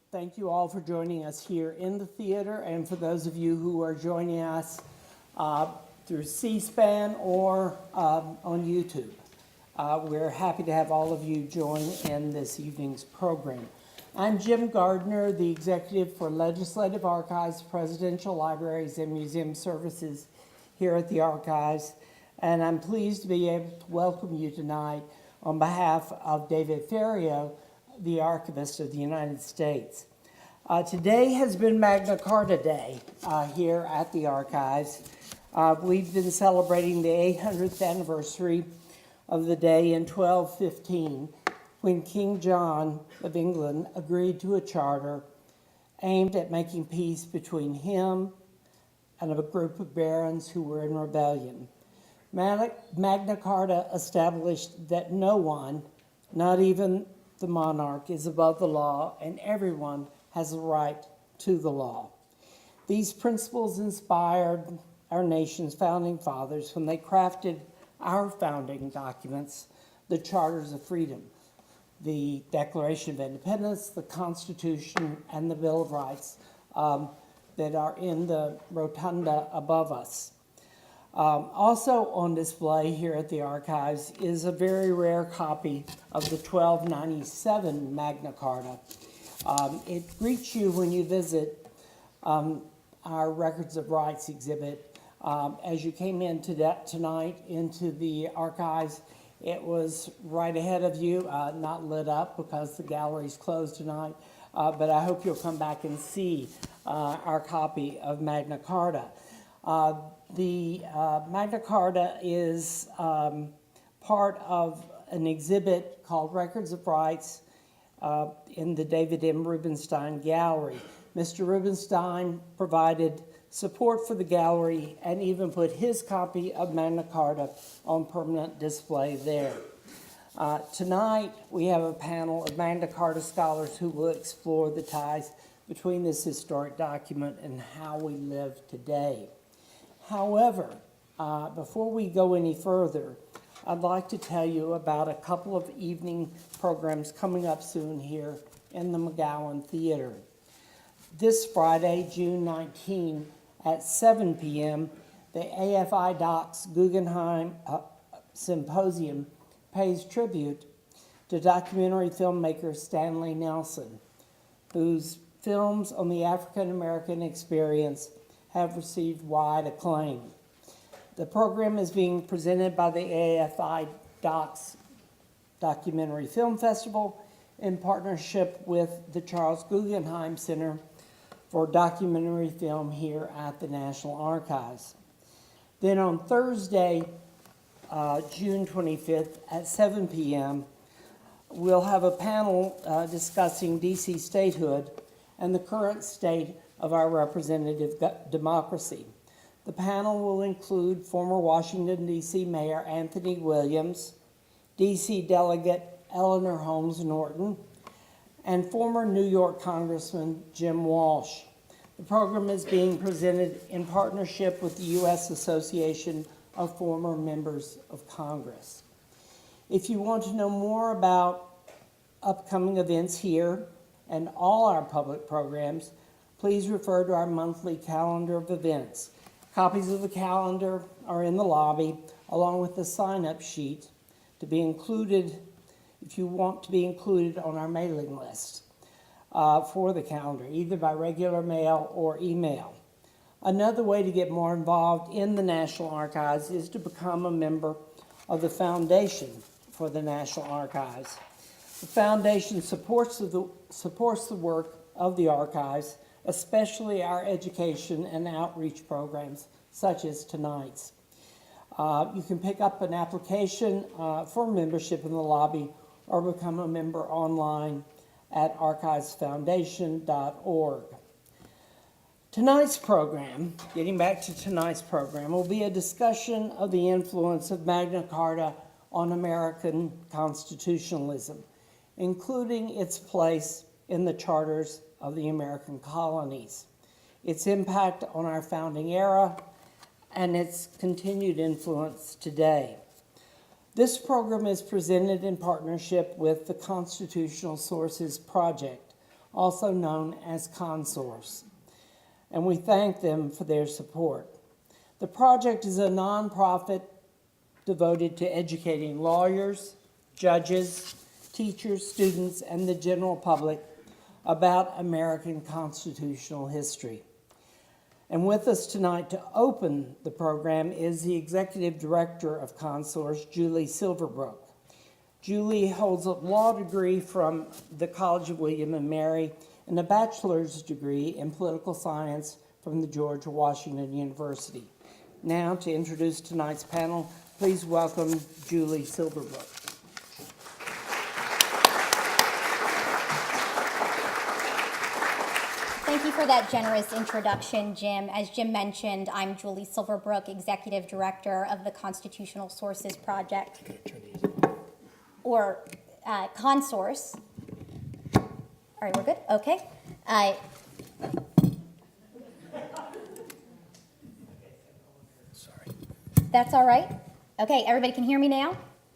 Thank you all for joining us here in the theater, and for those of you who are joining us through C-SPAN or on YouTube. We're happy to have all of you join in this evening's program. I'm Jim Gardner, the Executive for Legislative Archives, Presidential Libraries, and Museum Services here at the Archives, and I'm pleased to be able to welcome you tonight on behalf of David Ferriero, the Archivist of the United States. Today has been Magna Carta Day here at the Archives. We've been celebrating the 800th anniversary of the day in 1215 when King John of England agreed to a charter aimed at making peace between him and a group of barons who were in rebellion. Magna Carta established that no one, not even the monarch, is above the law, and everyone has a right to the law. These principles inspired our nation's founding fathers when they crafted our founding documents, the Charters of Freedom, the Declaration of Independence, the Constitution, and the Bill of Rights that are in the rotunda above us. Also on display here at the Archives is a very rare copy of the 1297 Magna Carta. It greets you when you visit our Records of Rights exhibit. As you came in tonight into the Archives, it was right ahead of you, not lit up because the gallery's closed tonight, but I hope you'll come back and see our copy of Magna Carta. The Magna Carta is part of an exhibit called Records of Rights in the David M. Rubenstein Gallery. Mr. Rubenstein provided support for the gallery and even put his copy of Magna Carta on permanent display there. Tonight, we have a panel of Magna Carta scholars who will explore the ties between this historic document and how we live today. However, before we go any further, I'd like to tell you about a couple of evening programs coming up soon here in the McGowan Theater. This Friday, June 19, at 7 p.m., the AFI Docs Guggenheim Symposium pays tribute to documentary filmmaker Stanley Nelson, whose films on the African American experience have received wide acclaim. The program is being presented by the AFI Docs Documentary Film Festival in partnership with the Charles Guggenheim Center for Documentary Film here at the National Archives. Then on Thursday, June 25th at 7 p.m., we'll have a panel discussing DC statehood and the current state of our representative democracy. The panel will include former Washington, D.C. Mayor Anthony Williams, D.C. Delegate Eleanor Holmes Norton, and former New York Congressman Jim Walsh. The program is being presented in partnership with the U.S. Association of Former Members of Congress. If you want to know more about upcoming events here and all our public programs, please refer to our monthly calendar of events. Copies of the calendar are in the lobby, along with the sign-up sheet to be included if you want to be included on our mailing list for the calendar, either by regular mail or email. Another way to get more involved in the National Archives is to become a member of the Foundation for the National Archives. The Foundation supports the work of the Archives, especially our education and outreach programs, such as tonight's. You can pick up an application for membership in the lobby or become a member online at archivesfoundation.org. Tonight's program, getting back to tonight's program, will be a discussion of the influence of Magna Carta on American constitutionalism, including its place in the charters of the American colonies, its impact on our founding era, and its continued influence today. This program is presented in partnership with the Constitutional Sources Project, also known as ConSource, and we thank them for their support. The project is a nonprofit devoted to educating lawyers, judges, teachers, students, and the general public about American constitutional history. And with us tonight to open the program is the Executive Director of ConSource, Julie Silverbrook. Julie holds a law degree from the College of William and Mary and a bachelor's degree in political science from the George Washington University. Now, to introduce tonight's panel, please welcome Julie Silverbrook. Thank you for that generous introduction, Jim. As Jim mentioned, I'm Julie Silverbrook, Executive Director of the Constitutional Sources Project, or ConSource. All right, we're good? Okay. Sorry. That's all right? Okay, everybody can hear me now?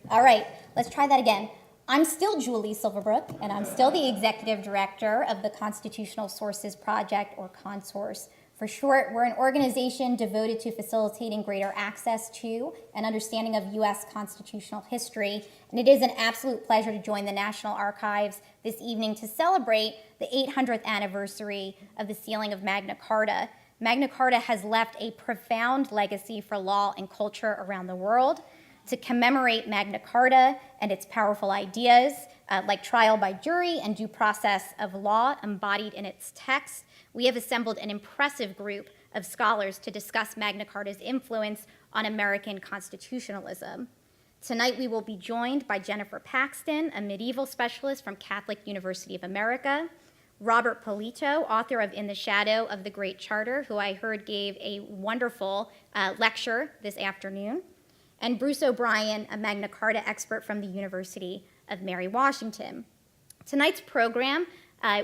All right, let's try that again. I'm still Julie Silverbrook, and I'm still the Executive Director of the Constitutional Sources Project, or ConSource. For short, we're an organization devoted to facilitating greater access to and understanding of U.S. constitutional history, and it is an absolute pleasure to join the National Archives this evening to celebrate the 800th anniversary of the sealing of Magna Carta. Magna Carta has left a profound legacy for law and culture around the world. To commemorate Magna Carta and its powerful ideas, like trial by jury and due process of law embodied in its text, we have assembled an impressive group of scholars to discuss Magna Carta's influence on American constitutionalism. Tonight we will be joined by Jennifer Paxton, a medieval specialist from Catholic University of America, Robert Polito, author of In the Shadow of the Great Charter, who I heard gave a wonderful lecture this afternoon, and Bruce O'Brien, a Magna Carta expert from the University of Mary Washington. Tonight's program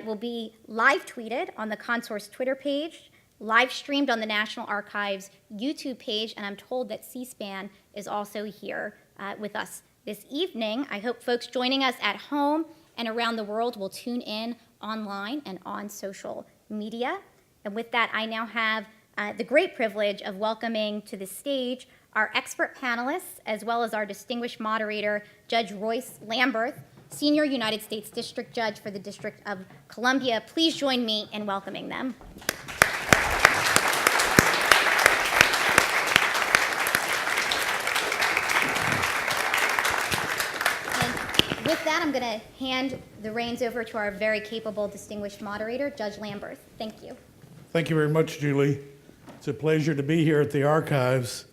will be live tweeted on the ConSource Twitter page, live streamed on the National Archives YouTube page, and I'm told that C-SPAN is also here with us this evening. I hope folks joining us at home and around the world will tune in online and on social media. And with that, I now have the great privilege of welcoming to the stage our expert panelists, as well as our distinguished moderator, Judge Royce Lamberth, Senior United States District Judge for the District of Columbia. Please join me in welcoming them. And with that, I'm going to hand the reins over to our very capable, distinguished moderator, Judge Lamberth. Thank you. Thank you very much, Julie. It's a pleasure to be here at the Archives.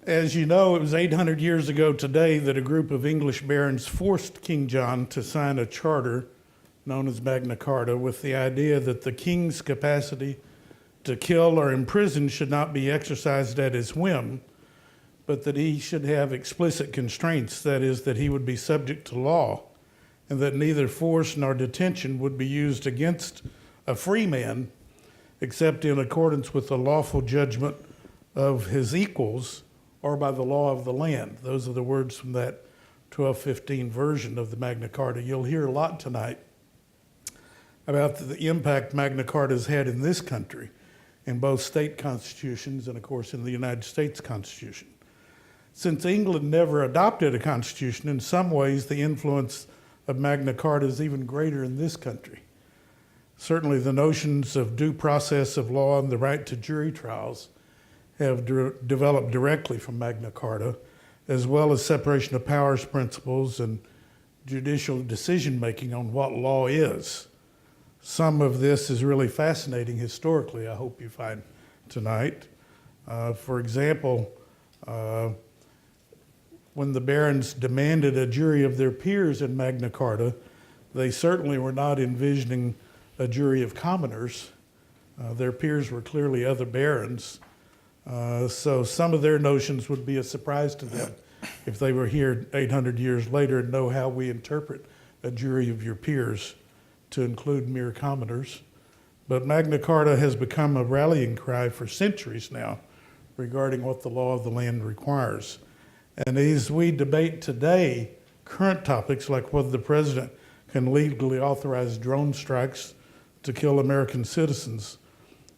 As you know, it was 800 years ago today that a group of English barons forced King John to sign a charter known as Magna Carta with the idea that the king's capacity to kill or imprison should not be exercised at his whim, but that he should have explicit constraints, that is, that he would be subject to law, and that neither force nor detention would be used against a free man except in accordance with the lawful judgment of his equals or by the law of the land. Those are the words from that 1215 version of the Magna Carta. You'll hear a lot tonight about the impact Magna Carta has had in this country, in both state constitutions and, of course, in the United States Constitution. Since England never adopted a constitution, in some ways the influence of Magna Carta is even greater in this country. Certainly the notions of due process of law and the right to jury trials have developed directly from Magna Carta, as well as separation of powers principles and judicial decision-making on what law is. Some of this is really fascinating historically, I hope you find tonight. For example, when the barons demanded a jury of their peers in Magna Carta, they certainly were not envisioning a jury of commoners. Their peers were clearly other barons. So some of their notions would be a surprise to them if they were here 800 years later and know how we interpret a jury of your peers to include mere commoners. But Magna Carta has become a rallying cry for centuries now regarding what the law of the land requires. And as we debate today, current topics like whether the president can legally authorize drone strikes to kill American citizens.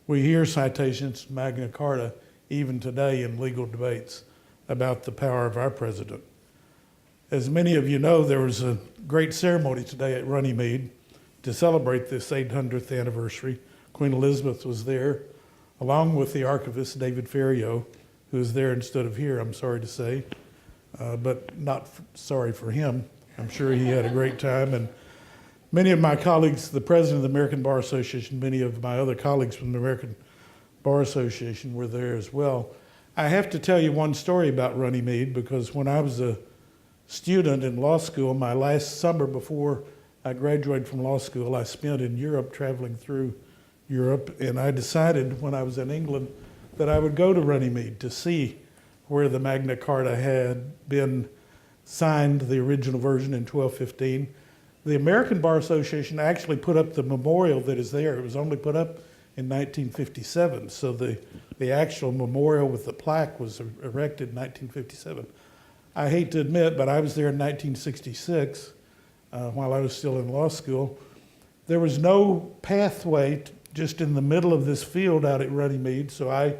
We hear citations to Magna Carta even today in legal debates about the power of our president. As many of you know, there was a great ceremony today at Runnymede to celebrate this 800th anniversary. Queen Elizabeth was there, along with the archivist David Ferriero, who is there instead of here, I'm sorry to say, but not sorry for him. I'm sure he had a great time. And many of my colleagues, the president of the American Bar Association, many of my other colleagues from the American Bar Association were there as well. I have to tell you one story about Runnymede, because when I was a student in law school, my last summer before I graduated from law school, I spent in Europe, traveling through Europe, and I decided when I was in England that I would go to Runnymede to see where the Magna Carta had been signed, the original version in 1215. The American Bar Association actually put up the memorial that is there. It was only put up in 1957, so the actual memorial with the plaque was erected in 1957. I hate to admit, but I was there in 1966 while I was still in law school. There was no pathway just in the middle of this field out at Runnymede, so I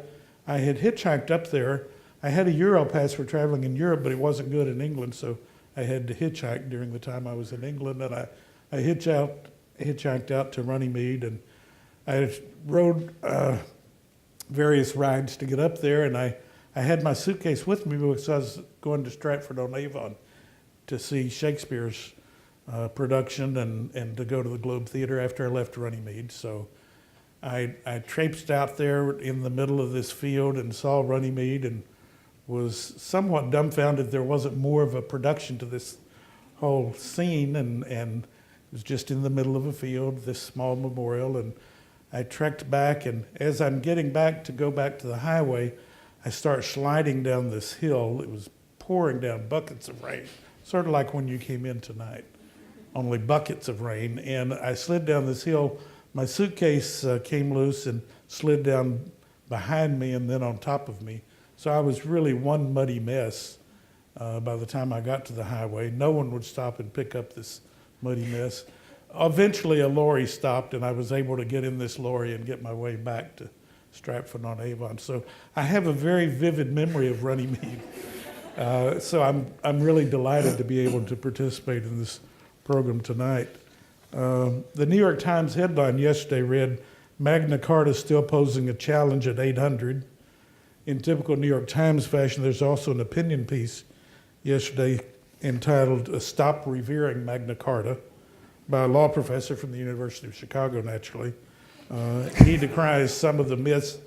had hitchhiked up there. I had a Euro pass for traveling in Europe, but it wasn't good in England, so I had to hitchhike during the time I was in England, and I hitchhiked out to Runnymede, and I rode various rides to get up there, and I had my suitcase with me because I was going to Stratford-on-Avon to see Shakespeare's production and to go to the Globe Theater after I left Runnymede. So I traipsed out there in the middle of this field and saw Runnymede and was somewhat dumbfounded there wasn't more of a production to this whole scene, and it was just in the middle of a field, this small memorial, and I trekked back, and as I'm getting back to go back to the highway, I start sliding down this hill. It was pouring down buckets of rain, sort of like when you came in tonight, only buckets of rain, and I slid down this hill. My suitcase came loose and slid down behind me and then on top of me. So I was really one muddy mess by the time I got to the highway. No one would stop and pick up this muddy mess. Eventually a lorry stopped, and I was able to get in this lorry and get my way back to Stratford-on-Avon. So I have a very vivid memory of Runnymede. So I'm really delighted to be able to participate in this program tonight. The New York Times headline yesterday read, "Magna Carta still posing a challenge at 800. In typical New York Times fashion, there's also an opinion piece yesterday entitled "Stop Revering Magna Carta" by a law professor from the University of Chicago, naturally. He decries some of the myths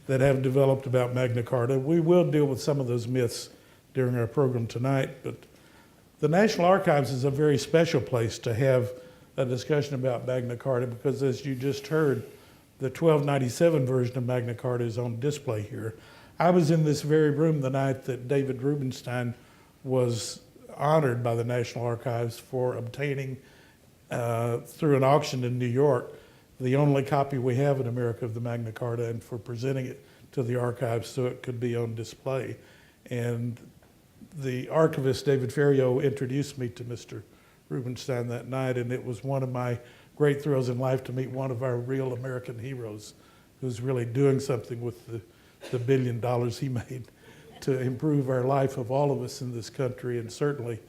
that have developed about Magna Carta. We will deal with some of those myths during our program tonight, but the National Archives is a very special place to have a discussion about Magna Carta because, as you just heard, the 1297 version of Magna Carta is on display here. I was in this very room the night that David Rubenstein was honored by the National Archives for obtaining, through an auction in New York, the only copy we have in America of the Magna Carta, and for presenting it to the archives so it could be on display. And the archivist, David Ferriero, introduced me to Mr. Rubenstein that night, and it was one of my great thrills in life to meet one of our real American heroes who's really doing something with the $1 billion he made to improve our life of all of us in this country, and certainly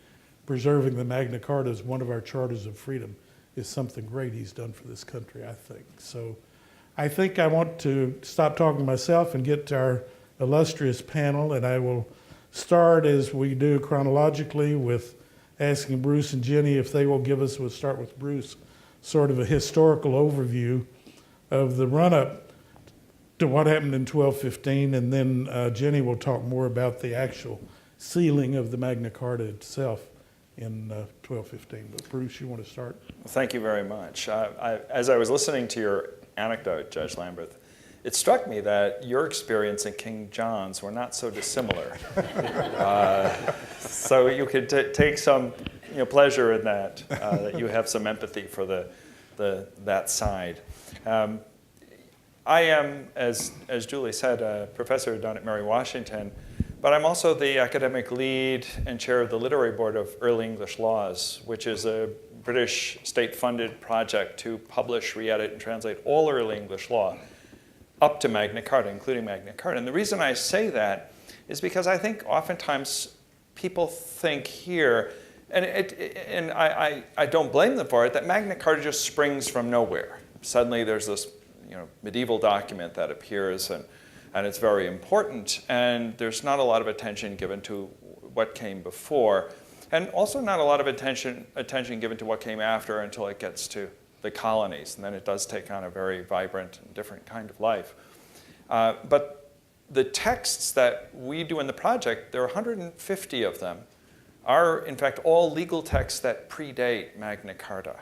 preserving the Magna Carta as one of our charters of freedom is something great he's done for this country, I think. So I think I want to stop talking myself and get to our illustrious panel, and I will start as we do chronologically with asking Bruce and Jenny if they will give us, we'll start with Bruce, sort of a historical overview of the run-up to what happened in 1215, and then Jenny will talk more about the actual sealing of the Magna Carta itself in 1215. But Bruce, you want to start? Well, thank you very much. As I was listening to your anecdote, Judge Lamberth, it struck me that your experience and King John's were not so dissimilar. So you could take some pleasure in that, that you have some empathy for that side. I am, as Julie said, a professor down at Mary Washington, but I'm also the academic lead and chair of the Literary Board of Early English Laws, which is a British state-funded project to publish, re-edit, and translate all early English law up to Magna Carta, including Magna Carta. And the reason I say that is because I think oftentimes people think here, and I don't blame them for it, that Magna Carta just springs from nowhere. Suddenly there's this medieval document that appears, and it's very important, and there's not a lot of attention given to what came before, and also not a lot of attention given to what came after until it gets to the colonies, and then it does take on a very vibrant and different kind of life. But the texts that we do in the project, there are 150 of them, are in fact all legal texts that predate Magna Carta.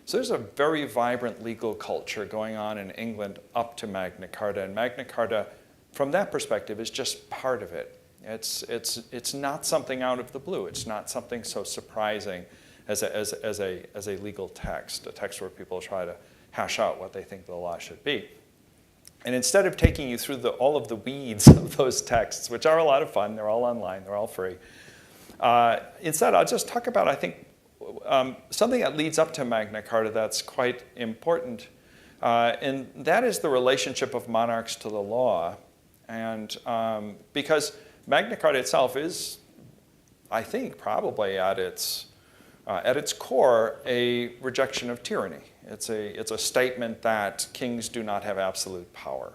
So there's a very vibrant legal culture going on in England up to Magna Carta, and Magna Carta, from that perspective, is just part of it. It's not something out of the blue. It's not something so surprising as a legal text, a text where people try to hash out what they think the law should be. And instead of taking you through all of the weeds of those texts, which are a lot of fun, they're all online, they're all free, instead I'll just talk about, I think, something that leads up to Magna Carta that's quite important, and that is the relationship of monarchs to the law. And because Magna Carta itself is, I think, probably at its core, a rejection of tyranny. It's a statement that kings do not have absolute power,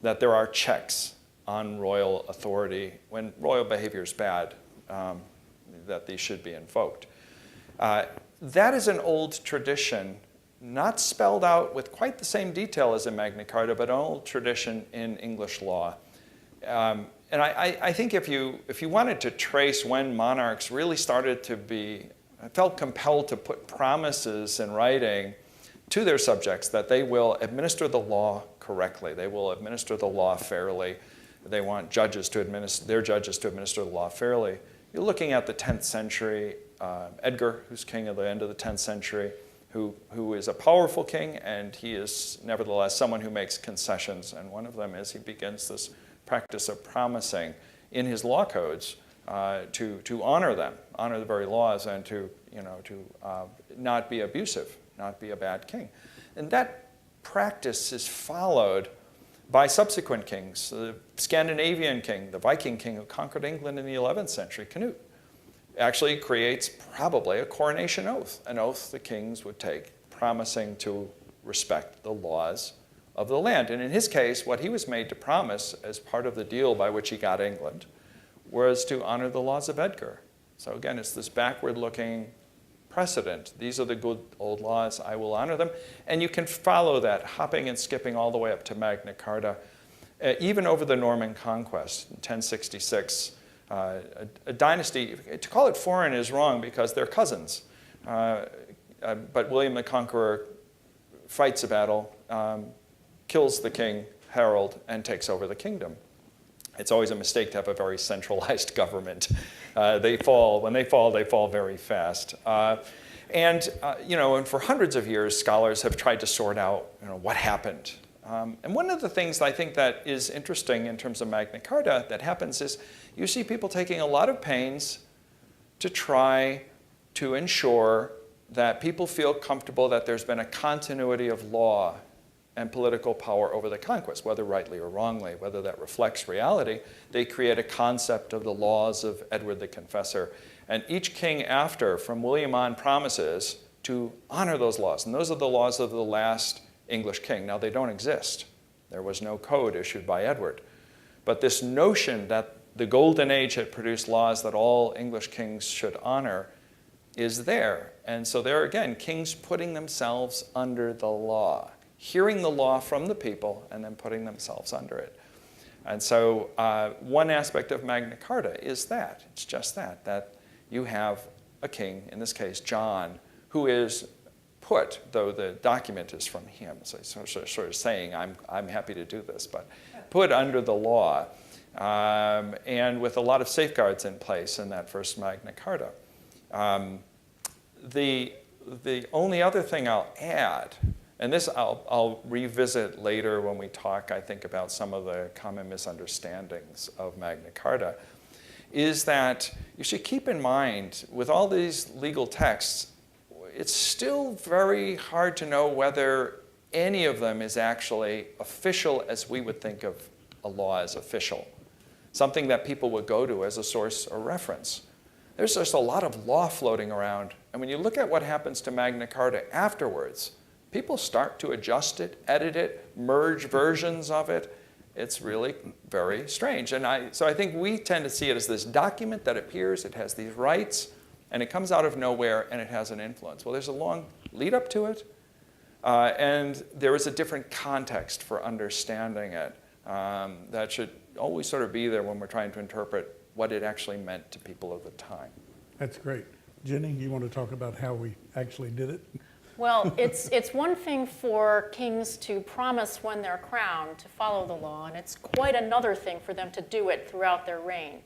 that there are checks on royal authority when royal behavior is bad, that these should be invoked. That is an old tradition, not spelled out with quite the same detail as in Magna Carta, but an old tradition in English law. And I think if you wanted to trace when monarchs really started to felt compelled to put promises in writing to their subjects that they will administer the law correctly, they will administer the law fairly, they want their judges to administer the law fairly. You're looking at the 10th century, Edgar, who's king at the end of the 10th century, who is a powerful king, and he is nevertheless someone who makes concessions. And one of them is he begins this practice of promising in his law codes to honor them, honor the very laws, and to not be abusive, not be a bad king. And that practice is followed by subsequent kings. The Scandinavian king, the Viking king who conquered England in the 11th century, Canute, actually creates probably a coronation oath, an oath the kings would take, promising to respect the laws of the land. And in his case, what he was made to promise as part of the deal by which he got England was to honor the laws of Edgar. So again, it's this backward-looking precedent. These are the good old laws, I will honor them. And you can follow that, hopping and skipping all the way up to Magna Carta, even over the Norman conquest in 1066. A dynasty, to call it foreign is wrong because they're cousins. But William the Conqueror fights a battle, kills the king, Harold, and takes over the kingdom. It's always a mistake to have a very centralized government. When they fall very fast. And for hundreds of years, scholars have tried to sort out, what happened. And one of the things I think that is interesting in terms of Magna Carta that happens is you see people taking a lot of pains to try to ensure that people feel comfortable that there's been a continuity of law and political power over the conquest, whether rightly or wrongly, whether that reflects reality. They create a concept of the laws of Edward the Confessor. And each king after, from William on, promises to honor those laws. And those are the laws of the last English king. Now, they don't exist. There was no code issued by Edward. But this notion that the Golden Age had produced laws that all English kings should honor is there. And so there again, kings putting themselves under the law, hearing the law from the people, and then putting themselves under it. And so one aspect of Magna Carta is that. It's just that you have a king, in this case John, who is put, though the document is from him, so sort of saying, I'm happy to do this, but put under the law, and with a lot of safeguards in place in that first Magna Carta. The only other thing I'll add, and this I'll revisit later when we talk, I think, about some of the common misunderstandings of Magna Carta, is that you should keep in mind, with all these legal texts, it's still very hard to know whether any of them is actually official as we would think of a law as official, something that people would go to as a source or reference. There's just a lot of law floating around. And when you look at what happens to Magna Carta afterwards, people start to adjust it, edit it, merge versions of it. It's really very strange. And so I think we tend to see it as this document that appears, it has these rights, and it comes out of nowhere and it has an influence. Well, there's a long lead up to it, and there is a different context for understanding it that should always sort of be there when we're trying to interpret what it actually meant to people of the time. That's great. Jenny, you want to talk about how we actually did it? Well, it's one thing for kings to promise when they're crowned to follow the law, and it's quite another thing for them to do it throughout their reign.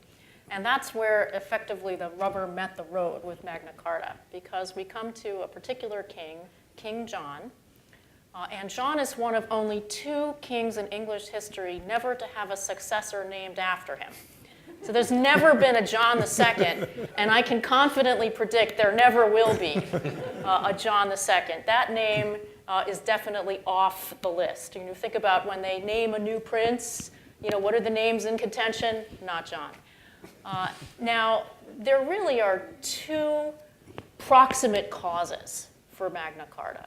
And that's where effectively the rubber met the road with Magna Carta, because we come to a particular king, King John, and John is one of only 2 kings in English history never to have a successor named after him. So there's never been a John II, and I can confidently predict there never will be a John II. That name is definitely off the list. You know, think about when they name a new prince, you know, what are the names in contention? Not John. Now, there really are 2 proximate causes for Magna Carta.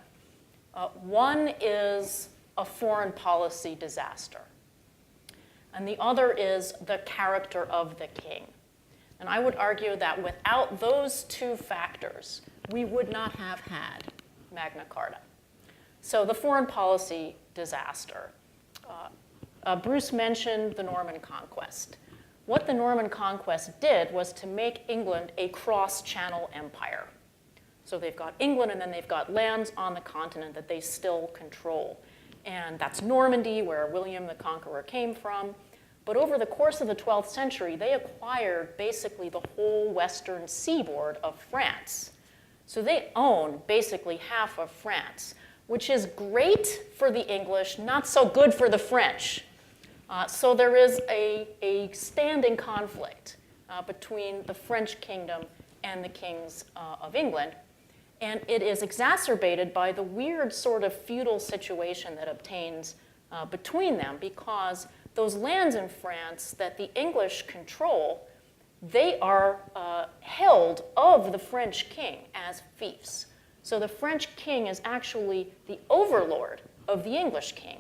One is a foreign policy disaster, and the other is the character of the king. And I would argue that without those 2 factors, we would not have had Magna Carta. So the foreign policy disaster. Bruce mentioned the Norman Conquest. What the Norman Conquest did was to make England a cross-channel empire. So they've got England, and then they've got lands on the continent that they still control. And that's Normandy, where William the Conqueror came from. But over the course of the 12th century, they acquired basically the whole western seaboard of France. So they own basically half of France, which is great for the English, not so good for the French. So there is a standing conflict between the French kingdom and the kings of England. And it is exacerbated by the weird sort of feudal situation that obtains between them, because those lands in France that the English control, they are held of the French king as fiefs. So the French king is actually the overlord of the English king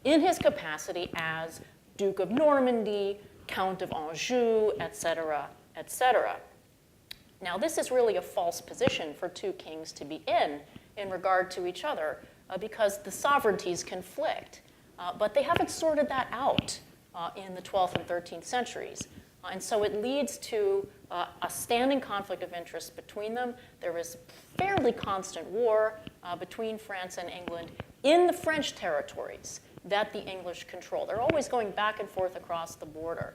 in his capacity as Duke of Normandy, Count of Anjou, etc., etc. Now, this is really a false position for 2 kings to be in regard to each other, because the sovereignties conflict. But they haven't sorted that out in the 12th and 13th centuries. And so it leads to a standing conflict of interest between them. There is fairly constant war between France and England in the French territories that the English control. They're always going back and forth across the border.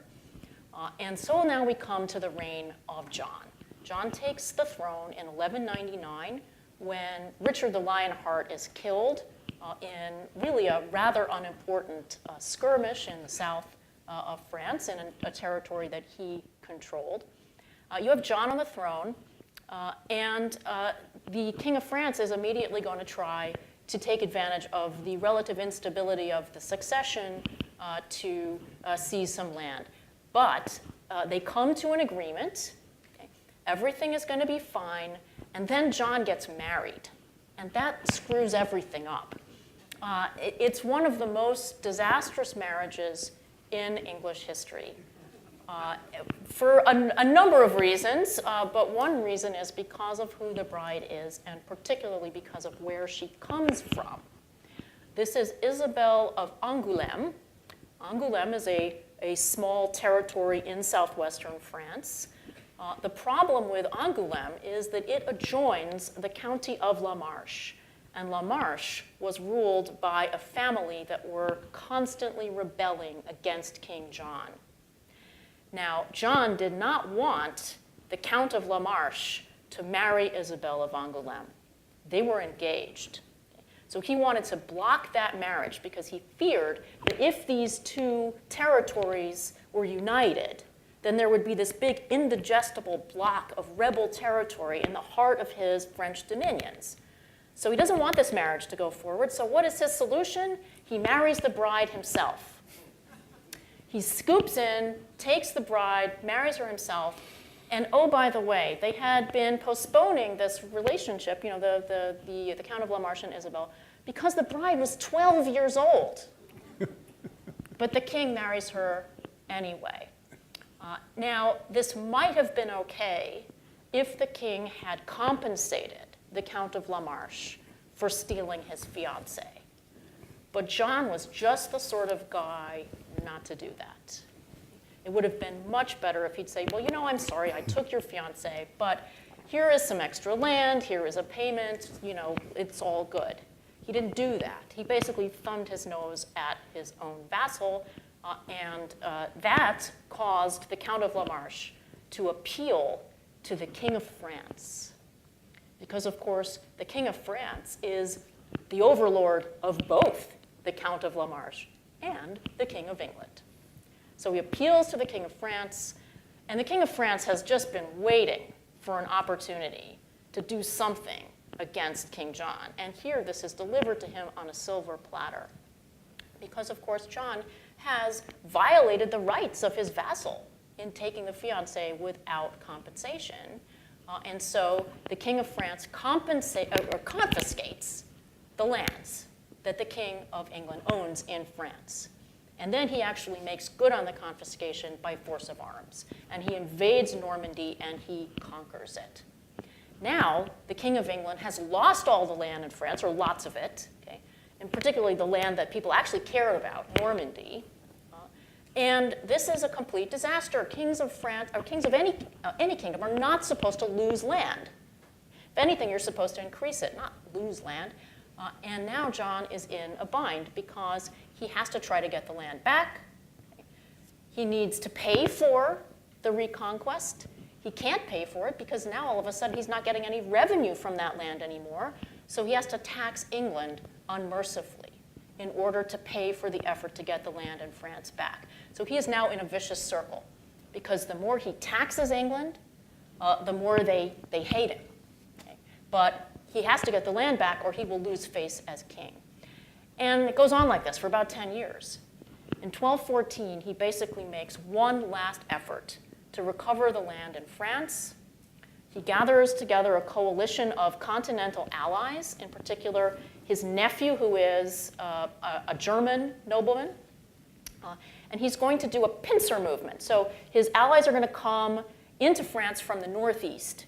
And so now we come to the reign of John. John takes the throne in 1199 when Richard the Lionheart is killed in really a rather unimportant skirmish in the south of France in a territory that he controlled. You have John on the throne, and the King of France is immediately going to try to take advantage of the relative instability of the succession to seize some land. But they come to an agreement. Okay? Everything is going to be fine, and then John gets married, and that screws everything up. It's one of the most disastrous marriages in English history for a number of reasons, but one reason is because of who the bride is, and particularly because of where she comes from. This is Isabel of Angoulême. Angoulême is a small territory in southwestern France. The problem with Angoulême is that it adjoins the county of La Marche. And La Marche was ruled by a family that were constantly rebelling against King John. Now, John did not want the Count of La Marche to marry Isabel of Angoulême. They were engaged. So he wanted to block that marriage because he feared that if these 2 territories were united, then there would be this big indigestible block of rebel territory in the heart of his French dominions. So he doesn't want this marriage to go forward. So what is his solution? He marries the bride himself. He scoops in, takes the bride, marries her himself, and oh, by the way, they had been postponing this relationship, the Count of La Marche and Isabel, because the bride was 12 years old. But the king marries her anyway. Now, this might have been okay if the king had compensated the Count of La Marche for stealing his fiancée. But John was just the sort of guy not to do that. It would have been much better if he'd say, well, I'm sorry, I took your fiancée, but here is some extra land, here is a payment, it's all good. He didn't do that. He basically thumbed his nose at his own vassal, and that caused the Count of La Marche to appeal to the King of France. Because, of course, the King of France is the overlord of both the Count of La Marche and the King of England. So he appeals to the King of France, and the King of France has just been waiting for an opportunity to do something against King John. And here this is delivered to him on a silver platter. Because, of course, John has violated the rights of his vassal in taking the fiancée without compensation. And so the King of France confiscates the lands that the King of England owns in France. And then he actually makes good on the confiscation by force of arms. And he invades Normandy and he conquers it. Now, the King of England has lost all the land in France, or lots of it, okay? And particularly the land that people actually care about, Normandy. And this is a complete disaster. Kings of France, or kings of any kingdom, are not supposed to lose land. If anything, you're supposed to increase it, not lose land. And now John is in a bind because he has to try to get the land back. He needs to pay for the reconquest. He can't pay for it because now all of a sudden he's not getting any revenue from that land anymore. So he has to tax England unmercifully in order to pay for the effort to get the land in France back. So he is now in a vicious circle because the more he taxes England, the more they hate him. Okay? But he has to get the land back or he will lose face as king. And it goes on like this for about 10 years. In 1214, he basically makes one last effort to recover the land in France. He gathers together a coalition of continental allies, in particular his nephew, who is a German nobleman. And he's going to do a pincer movement. So his allies are going to come into France from the northeast.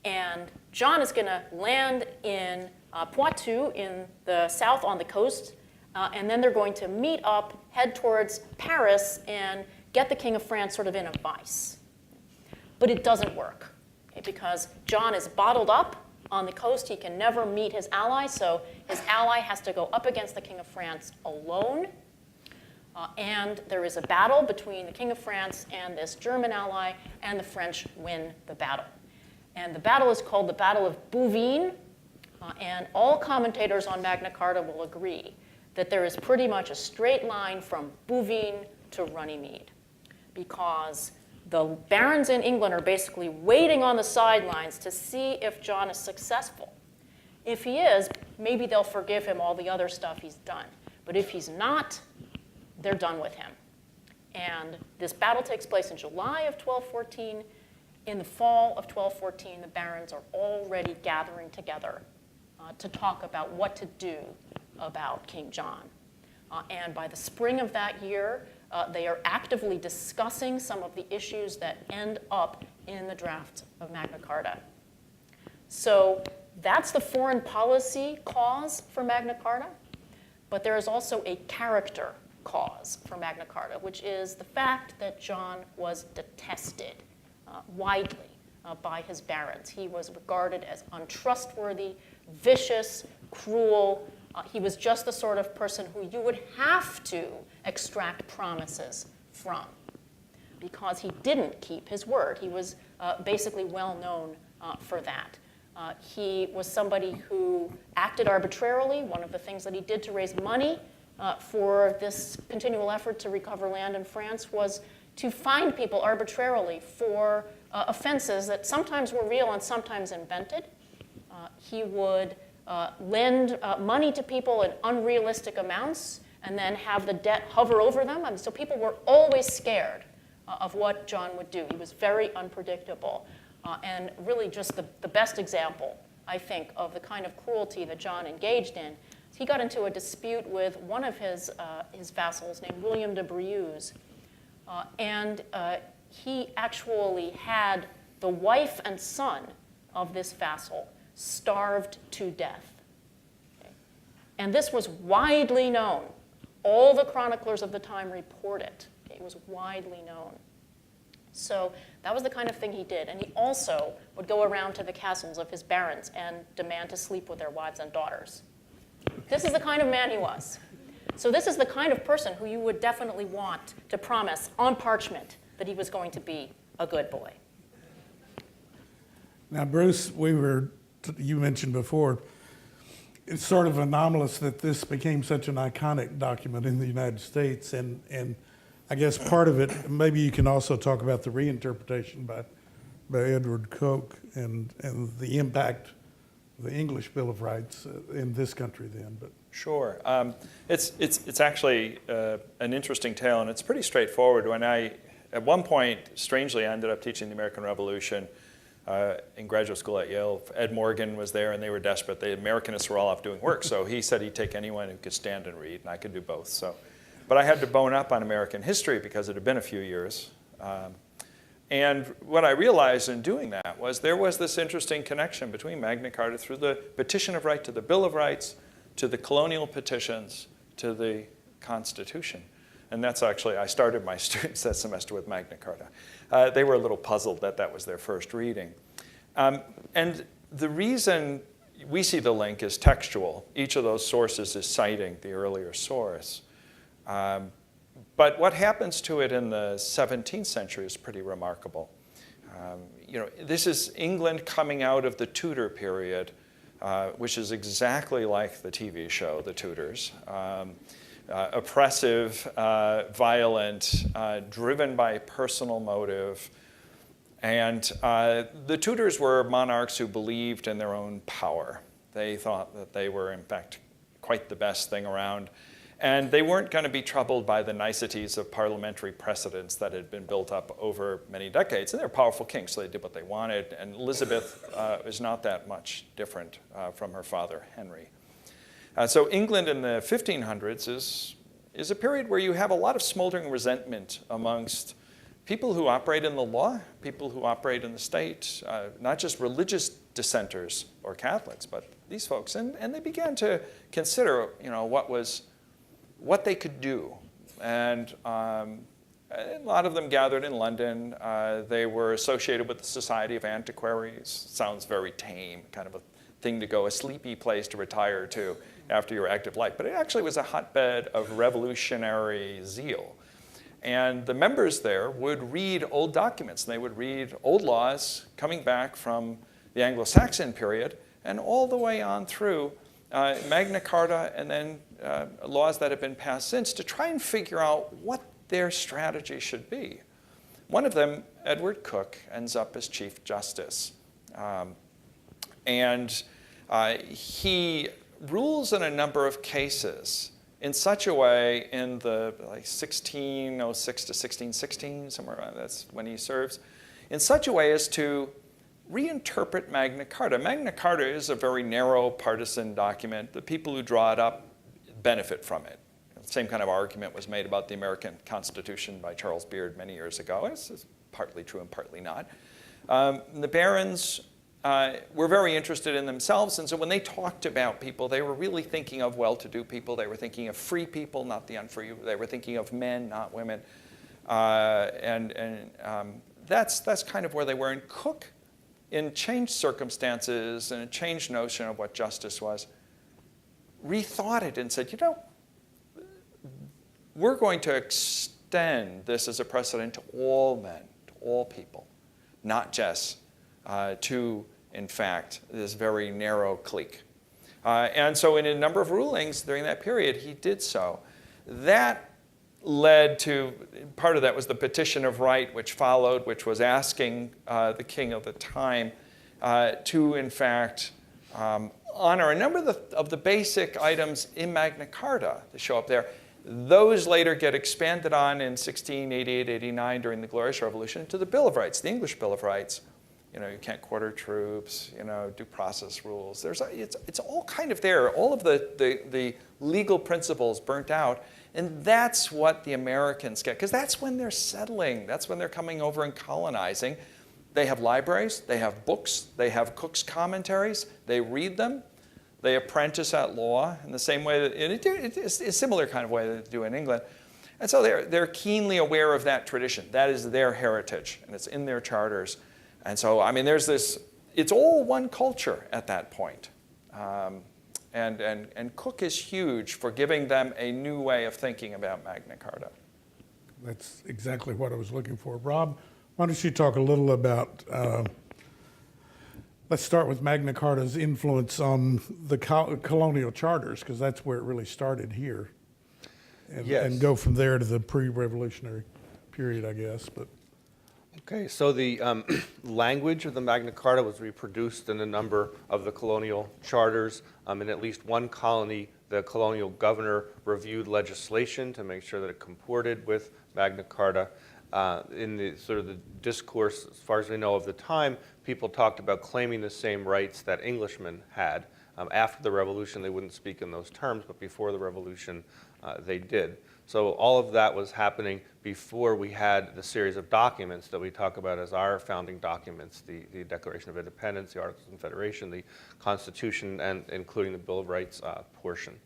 And John is going to land in Poitou in the south on the coast. And then they're going to meet up, head towards Paris, and get the King of France sort of in a vice. But it doesn't work, okay, because John is bottled up on the coast. He can never meet his ally, so his ally has to go up against the King of France alone. And there is a battle between the King of France and this German ally, and the French win the battle. And the battle is called the Battle of Bouvines, and all commentators on Magna Carta will agree that there is pretty much a straight line from Bouvines to Runnymede, because the barons in England are basically waiting on the sidelines to see if John is successful. If he is, maybe they'll forgive him all the other stuff he's done. But if he's not, they're done with him. And this battle takes place in July of 1214. In the fall of 1214, the barons are already gathering together to talk about what to do about King John. And by the spring of that year, they are actively discussing some of the issues that end up in the draft of Magna Carta. So that's the foreign policy cause for Magna Carta, but there is also a character cause for Magna Carta, which is the fact that John was detested widely by his barons. He was regarded as untrustworthy, vicious, cruel. He was just the sort of person who you would have to extract promises from because he didn't keep his word. He was basically well known for that. He was somebody who acted arbitrarily. One of the things that he did to raise money for this continual effort to recover land in France was to find people arbitrarily for offenses that sometimes were real and sometimes invented. He would lend money to people in unrealistic amounts and then have the debt hover over them. I mean, so people were always scared of what John would do. He was very unpredictable and really just the best example, I think, of the kind of cruelty that John engaged in. He got into a dispute with one of his vassals named William de Brieux, and he actually had the wife and son of this vassal starved to death. Okay? And this was widely known. All the chroniclers of the time report it. Okay? It was widely known. So that was the kind of thing he did. And he also would go around to the castles of his barons and demand to sleep with their wives and daughters. This is the kind of man he was. So this is the kind of person who you would definitely want to promise on parchment that he was going to be a good boy. Now, Bruce, you mentioned before, it's sort of anomalous that this became such an iconic document in the United States, and I guess part of it, maybe you can also talk about the reinterpretation by Edward Coke and the impact of the English Bill of Rights in this country then. But Sure. It's actually an interesting tale, and it's pretty straightforward. At one point, strangely, I ended up teaching the American Revolution in graduate school at Yale. Ed Morgan was there, and they were desperate. The Americanists were all off doing work, so he said he'd take anyone who could stand and read, and I could do both. But I had to bone up on American history because it had been a few years. And what I realized in doing that was there was this interesting connection between Magna Carta through the Petition of Right to the Bill of Rights, to the colonial petitions, to the Constitution. And that's actually, I started my students that semester with Magna Carta. They were a little puzzled that that was their first reading. And the reason we see the link is textual. Each of those sources is citing the earlier source. But what happens to it in the 17th century is pretty remarkable. This is England coming out of the Tudor period, which is exactly like the TV show, The Tudors. Oppressive, violent, driven by personal motive. And the Tudors were monarchs who believed in their own power. They thought that they were, in fact, quite the best thing around. And they weren't going to be troubled by the niceties of parliamentary precedents that had been built up over many decades. And they're powerful kings, so they did what they wanted. And Elizabeth is not that much different from her father, Henry. So England in the 1500s is a period where you have a lot of smoldering resentment amongst people who operate in the law, people who operate in the state, not just religious dissenters or Catholics, but these folks. And they began to consider, what they could do. And a lot of them gathered in London. They were associated with the Society of Antiquaries. Sounds very tame, kind of a thing to go, a sleepy place to retire to after your active life. But it actually was a hotbed of revolutionary zeal. And the members there would read old documents. They would read old laws coming back from the Anglo-Saxon period and all the way on through Magna Carta and then laws that have been passed since to try and figure out what their strategy should be. One of them, Edward Coke, ends up as Chief Justice. And he rules in a number of cases in such a way in the 1606 to 1616, somewhere around that's when he serves, in such a way as to reinterpret Magna Carta. Magna Carta is a very narrow partisan document. The people who draw it up benefit from it. The same kind of argument was made about the American Constitution by Charles Beard many years ago. It's partly true and partly not. The barons were very interested in themselves, and so when they talked about people, they were really thinking of well-to-do people. They were thinking of free people, not the unfree. They were thinking of men, not women. That's kind of where they were. And Coke, in changed circumstances and a changed notion of what justice was, rethought it and said, we're going to extend this as a precedent to all men, to all people, not just to, in fact, this very narrow clique. And so in a number of rulings during that period, he did so. That led to, part of that was the Petition of Right, which followed, which was asking the king of the time to, in fact, honor a number of the basic items in Magna Carta that show up there. Those later get expanded on in 1688, 89 during the Glorious Revolution to the Bill of Rights, the English Bill of Rights. You know, you can't quarter troops, you know, due process rules. It's all kind of there, all of the legal principles burnt out. And that's what the Americans get, because that's when they're settling. That's when they're coming over and colonizing. They have libraries, they have books, they have Cook's commentaries, they read them, they apprentice at law in the same way that it's a similar kind of way that they do in England. And so they're keenly aware of that tradition. That is their heritage, and it's in their charters. And so, I mean, there's this, it's all one culture at that point. And Cook is huge for giving them a new way of thinking about Magna Carta. That's exactly what I was looking for. Rob, why don't you talk a little about, let's start with Magna Carta's influence on the colonial charters, because that's where it really started here. And go from there to the pre-revolutionary period, I guess. But okay, so the language of the Magna Carta was reproduced in a number of the colonial charters. In at least one colony, the colonial governor reviewed legislation to make sure that it comported with Magna Carta. In the sort of the discourse, as far as we know of the time, people talked about claiming the same rights that Englishmen had. After the Revolution, they wouldn't speak in those terms, but before the Revolution, they did. So all of that was happening before we had the series of documents that we talk about as our founding documents, the Declaration of Independence, the Articles of Confederation, the Constitution, and including the Bill of Rights portion.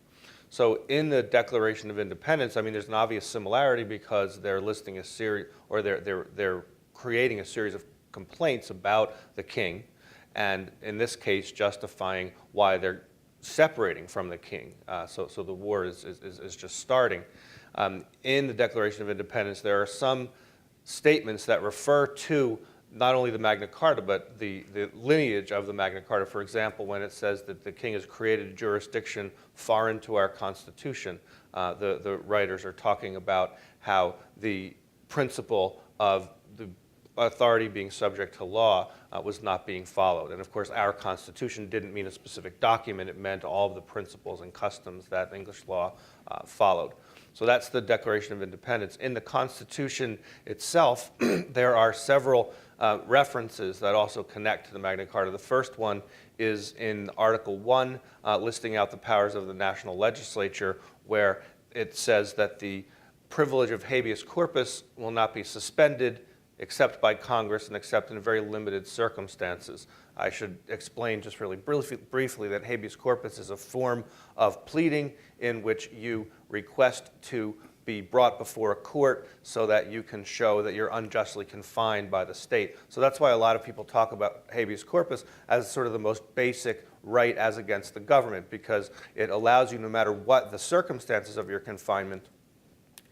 So in the Declaration of Independence, I mean, there's an obvious similarity because they're listing a series, or they're creating a series of complaints about the king, and in this case, justifying why they're separating from the king. So the war is just starting. In the Declaration of Independence, there are some statements that refer to not only the Magna Carta, but the lineage of the Magna Carta. For example, when it says that the king has created a jurisdiction foreign to our Constitution, the writers are talking about how the principle of the authority being subject to law was not being followed. And of course, our Constitution didn't mean a specific document. It meant all of the principles and customs that English law followed. So that's the Declaration of Independence. In the Constitution itself, there are several references that also connect to the Magna Carta. The first one is in Article 1, listing out the powers of the national legislature, where it says that the privilege of habeas corpus will not be suspended except by Congress and except in very limited circumstances. I should explain just really briefly that habeas corpus is a form of pleading in which you request to be brought before a court so that you can show that you're unjustly confined by the state. So that's why a lot of people talk about habeas corpus as sort of the most basic right as against the government, because it allows you, no matter what the circumstances of your confinement,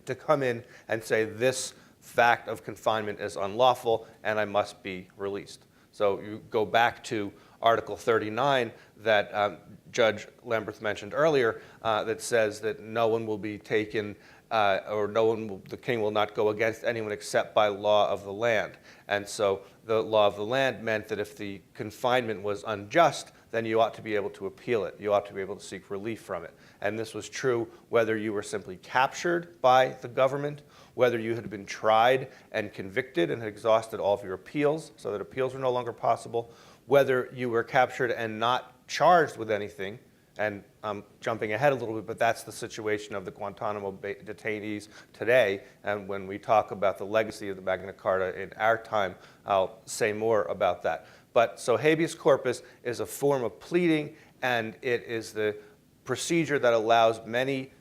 to come in and say this fact of confinement is unlawful and I must be released. So you go back to Article 39 that Judge Lamberth mentioned earlier that says that no one will be taken the king will not go against anyone except by law of the land. And so the law of the land meant that if the confinement was unjust, then you ought to be able to appeal it. You ought to be able to seek relief from it. And this was true whether you were simply captured by the government, whether you had been tried and convicted and had exhausted all of your appeals so that appeals were no longer possible, whether you were captured and not charged with anything. And I'm jumping ahead a little bit, but that's the situation of the Guantanamo detainees today. And when we talk about the legacy of the Magna Carta in our time, I'll say more about that. But so habeas corpus is a form of pleading, and it is the procedure that allows many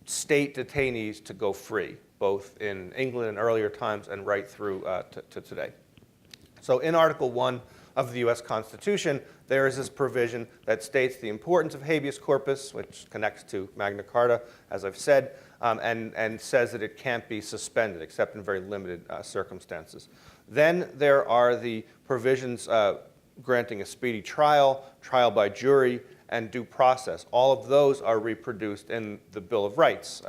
state detainees to go free, both in England in earlier times and right through to today. So in Article 1 of the U.S. Constitution, there is this provision that states the importance of habeas corpus, which connects to Magna Carta, as I've said, and says that it can't be suspended except in very limited circumstances. Then there are the provisions granting a speedy trial, trial by jury, and due process. All of those are reproduced in the Bill of Rights,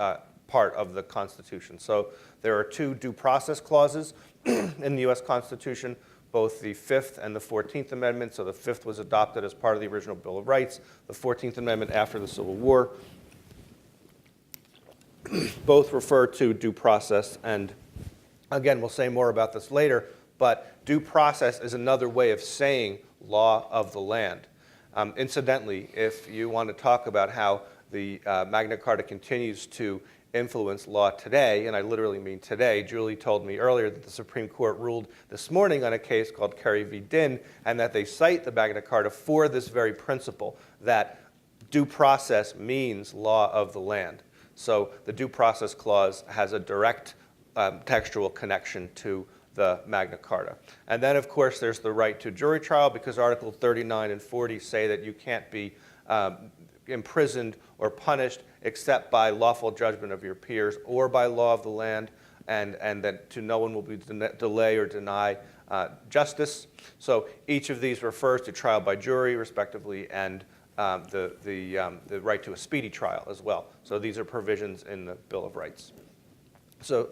part of the Constitution. So there are 2 due process clauses in the U.S. Constitution, both the 5th and the 14th Amendment. So the 5th was adopted as part of the original Bill of Rights, the 14th Amendment after the Civil War. Both refer to due process, and again, we'll say more about this later, but due process is another way of saying law of the land. Incidentally, if you want to talk about how the Magna Carta continues to influence law today, and I literally mean today, Julie told me earlier that the Supreme Court ruled this morning on a case called Kerry v. Dinn, and that they cite the Magna Carta for this very principle, that due process means law of the land. So the Due Process Clause has a direct textual connection to the Magna Carta. And then, of course, there's the right to jury trial, because Article 39 and 40 say that you can't be imprisoned or punished except by lawful judgment of your peers or by law of the land, and that to no one will be delay or deny justice. So each of these refers to trial by jury, respectively, and the right to a speedy trial as well. So these are provisions in the Bill of Rights. So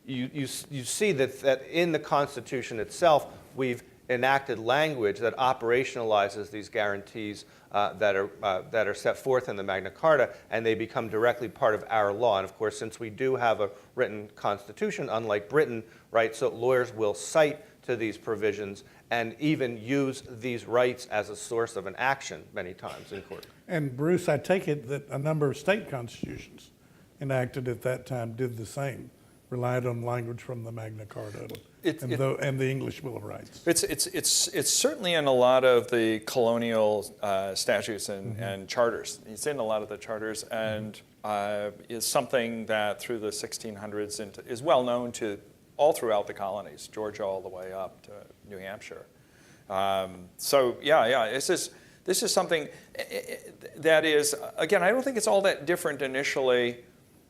you see that in the Constitution itself, we've enacted language that operationalizes these guarantees that are set forth in the Magna Carta, and they become directly part of our law. And of course, since we do have a written Constitution, unlike Britain, right, so lawyers will cite to these provisions and even use these rights as a source of an action many times in court. And Bruce, I take it that a number of state constitutions enacted at that time did the same, relied on language from the Magna Carta and the English Bill of Rights. It's certainly in a lot of the colonial statutes and charters. It's in a lot of the charters, and is something that through the 1600s is well known to all throughout the colonies, Georgia all the way up to New Hampshire. So yeah, this is something that is, again, I don't think it's all that different initially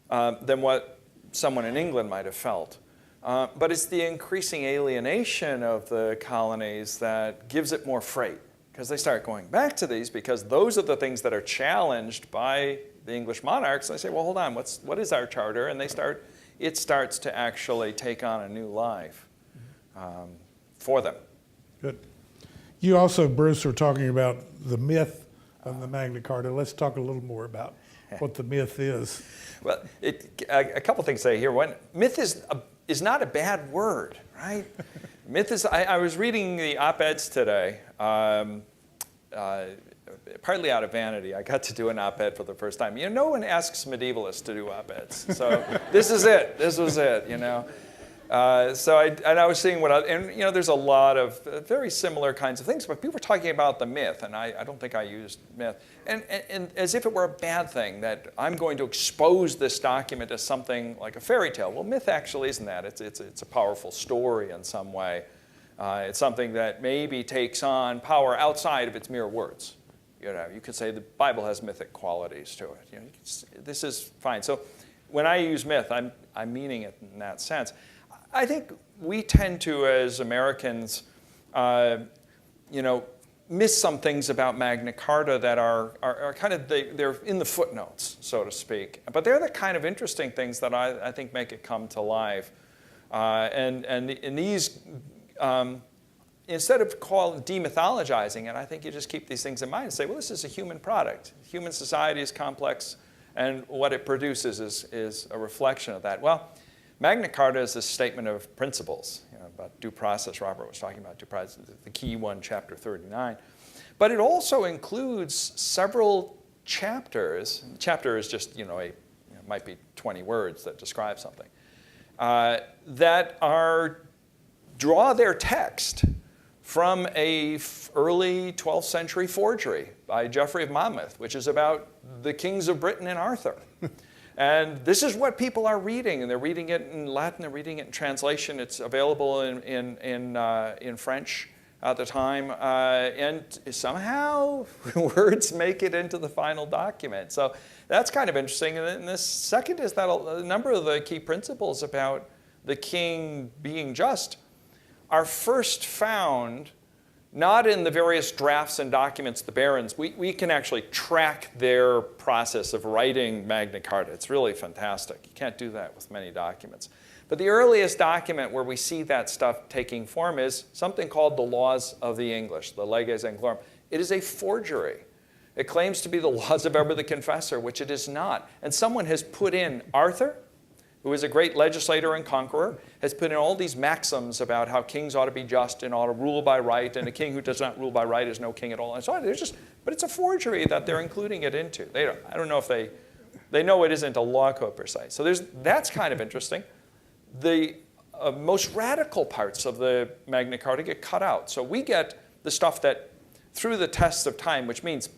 than what someone in England might have felt. But it's the increasing alienation of the colonies that gives it more freight, because they start going back to these, because those are the things that are challenged by the English monarchs. They say, well, hold on, what is our charter? And it starts to actually take on a new life for them. Good. You also, Bruce, were talking about the myth of the Magna Carta. Let's talk a little more about what the myth is. Well, a couple things to say here. One, myth is not a bad word, right? Myth is, I was reading the op-eds today, partly out of vanity. I got to do an op-ed for the first time. You know, no one asks medievalists to do op-eds. So this is it. This was it, you know. I was seeing there's a lot of very similar kinds of things, but people were talking about the myth, and I don't think I used myth, and as if it were a bad thing, that I'm going to expose this document as something like a fairy tale. Well, myth actually isn't that. It's a powerful story in some way. It's something that maybe takes on power outside of its mere words. You know, you could say the Bible has mythic qualities to it. You know, this is fine. So when I use myth, I'm meaning it in that sense. I think we tend to, as Americans, miss some things about Magna Carta that are kind of, they're in the footnotes, so to speak. But they're the kind of interesting things that I think make it come to life. And these, instead of demythologizing it, I think you just keep these things in mind and say, well, this is a human product. Human society is complex, and what it produces is a reflection of that. Well, Magna Carta is a statement of principles, about due process. Robert was talking about due process, the key one, chapter 39. But it also includes several chapters. The chapter is just, might be 20 words that describe something, that draw their text from a early 12th century forgery by Geoffrey of Monmouth, which is about the kings of Britain and Arthur. And this is what people are reading, and they're reading it in Latin, they're reading it in translation. It's available in French at the time, and somehow words make it into the final document. So that's kind of interesting. And then the second is that a number of the key principles about the king being just are first found not in the various drafts and documents, the barons. We can actually track their process of writing Magna Carta. It's really fantastic. You can't do that with many documents. But the earliest document where we see that stuff taking form is something called the Laws of the English, the Leges Anglorum. It is a forgery. It claims to be the laws of Eber the Confessor, which it is not. And someone has put in, Arthur, who is a great legislator and conqueror, has put in all these maxims about how kings ought to be just and ought to rule by right, and a king who does not rule by right is no king at all. And so on. But it's a forgery that they're including it into. I don't know if they know it isn't a law code per se. So that's kind of interesting. The most radical parts of the Magna Carta get cut out. So we get the stuff that, through the tests of time, which means